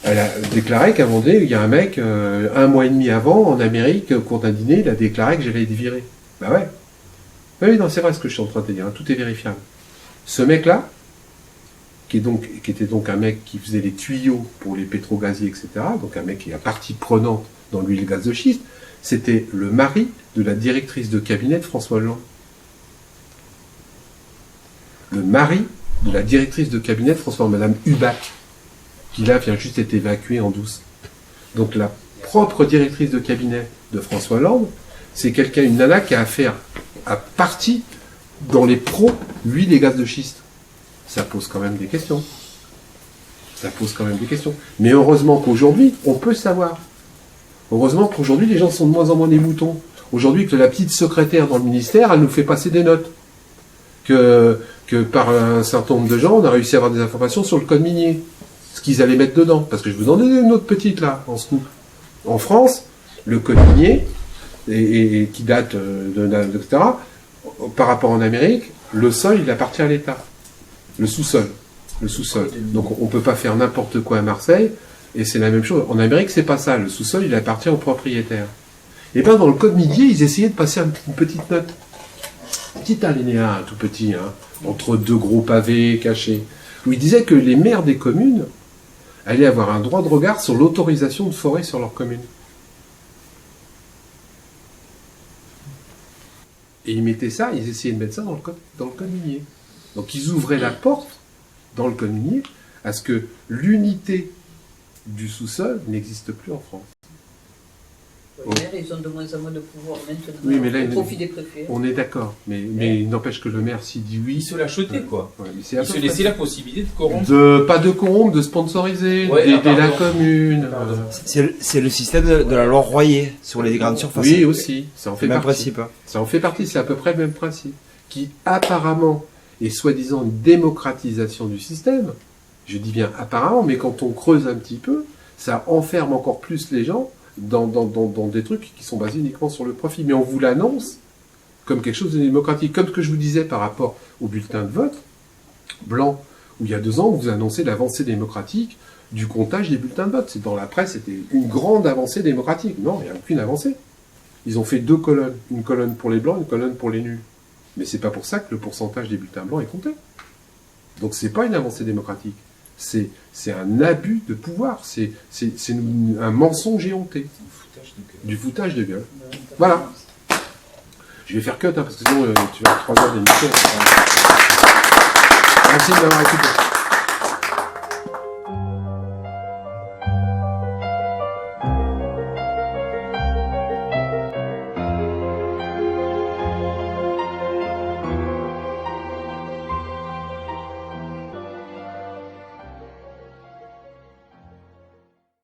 elle a déclaré qu'à un moment donné, il y a un mec, 1 mois et demi avant, en Amérique, au cours d'un dîner, il a déclaré que j'allais être viré. Bah ouais. Oui, non, c'est vrai ce que je suis en train de te dire. Hein. Tout est vérifiable. Ce mec-là, qui était donc un mec qui faisait les tuyaux pour les pétrogaziers, etc., donc un mec qui est partie prenante dans l'huile gaz de schiste, c'était le mari de la directrice de cabinet de François Hollande. Le mari de la directrice de cabinet de François Hollande, Madame Hubac, qui là vient juste d'être évacuée en douce. Donc la propre directrice de cabinet de François Hollande, c'est quelqu'un, une nana qui a affaire à partie dans les pros huile et gaz de schiste. Ça pose quand même des questions. Ça pose quand même des questions. Mais heureusement qu'aujourd'hui, on peut savoir. Heureusement qu'aujourd'hui, les gens sont de moins en moins des moutons. Aujourd'hui, que la petite secrétaire dans le ministère, elle nous fait passer des notes. Que par un certain nombre de gens, on a réussi à avoir des informations sur le code minier. Ce qu'ils allaient mettre dedans. Parce que je vous en donne une autre petite, là, en scoop. En France, le code minier, et qui date etc., par rapport en Amérique, le sol, il appartient à l'État. Le sous-sol. Le sous-sol. Donc on ne peut pas faire n'importe quoi à Marseille, et c'est la même chose. En Amérique, c'est pas ça. Le sous-sol, il appartient au propriétaire. Et bien dans le code minier, ils essayaient de passer une petite note. Petit alinéa, tout petit, hein, entre deux gros pavés cachés, où ils disaient que les maires des communes allaient avoir un droit de regard sur l'autorisation de forêt sur leur commune. Et ils mettaient ça, ils essayaient de mettre ça dans le code minier. Donc ils ouvraient la porte dans le code minier à ce que l'unité du sous-sol n'existe plus en France. Les maires, ils ont de moins en moins de pouvoir maintenant, oui, mais là, au profit des préfets. On est d'accord, mais il n'empêche que le maire, s'il dit oui... Il se l'a jeté, quoi. Ouais, il se laissait la possibilité de corrompre. Pas de corrompre, de sponsoriser, d'aider la commune. C'est le système de la loi Royer sur les grandes surfaces. Oui, aussi. Ça en fait le même partie. principe. Hein. Ça en fait partie, c'est à peu près le même principe. Qui, apparemment, est soi-disant une démocratisation du système. Je dis bien apparemment, mais quand on creuse un petit peu, ça enferme encore plus les gens dans des trucs qui sont basés uniquement sur le profit. Mais on vous l'annonce comme quelque chose de démocratique. Comme ce que je vous disais par rapport au bulletin de vote blanc, où il y a 2 ans, on vous annonçait l'avancée démocratique du comptage des bulletins de vote. C'est dans la presse, c'était une grande avancée démocratique. Non, il n'y a aucune avancée. Ils ont fait 2 colonnes. Une colonne pour les blancs, une colonne pour les nuls. Mais c'est pas pour ça que le pourcentage des bulletins blancs est compté. Donc c'est pas une avancée démocratique. C'est un abus de pouvoir. C'est un mensonge éhonté. Du foutage de gueule. Voilà. Je vais faire cut, hein, parce que sinon tu vas avoir 3 heures d'émission. Merci de m'avoir écouté.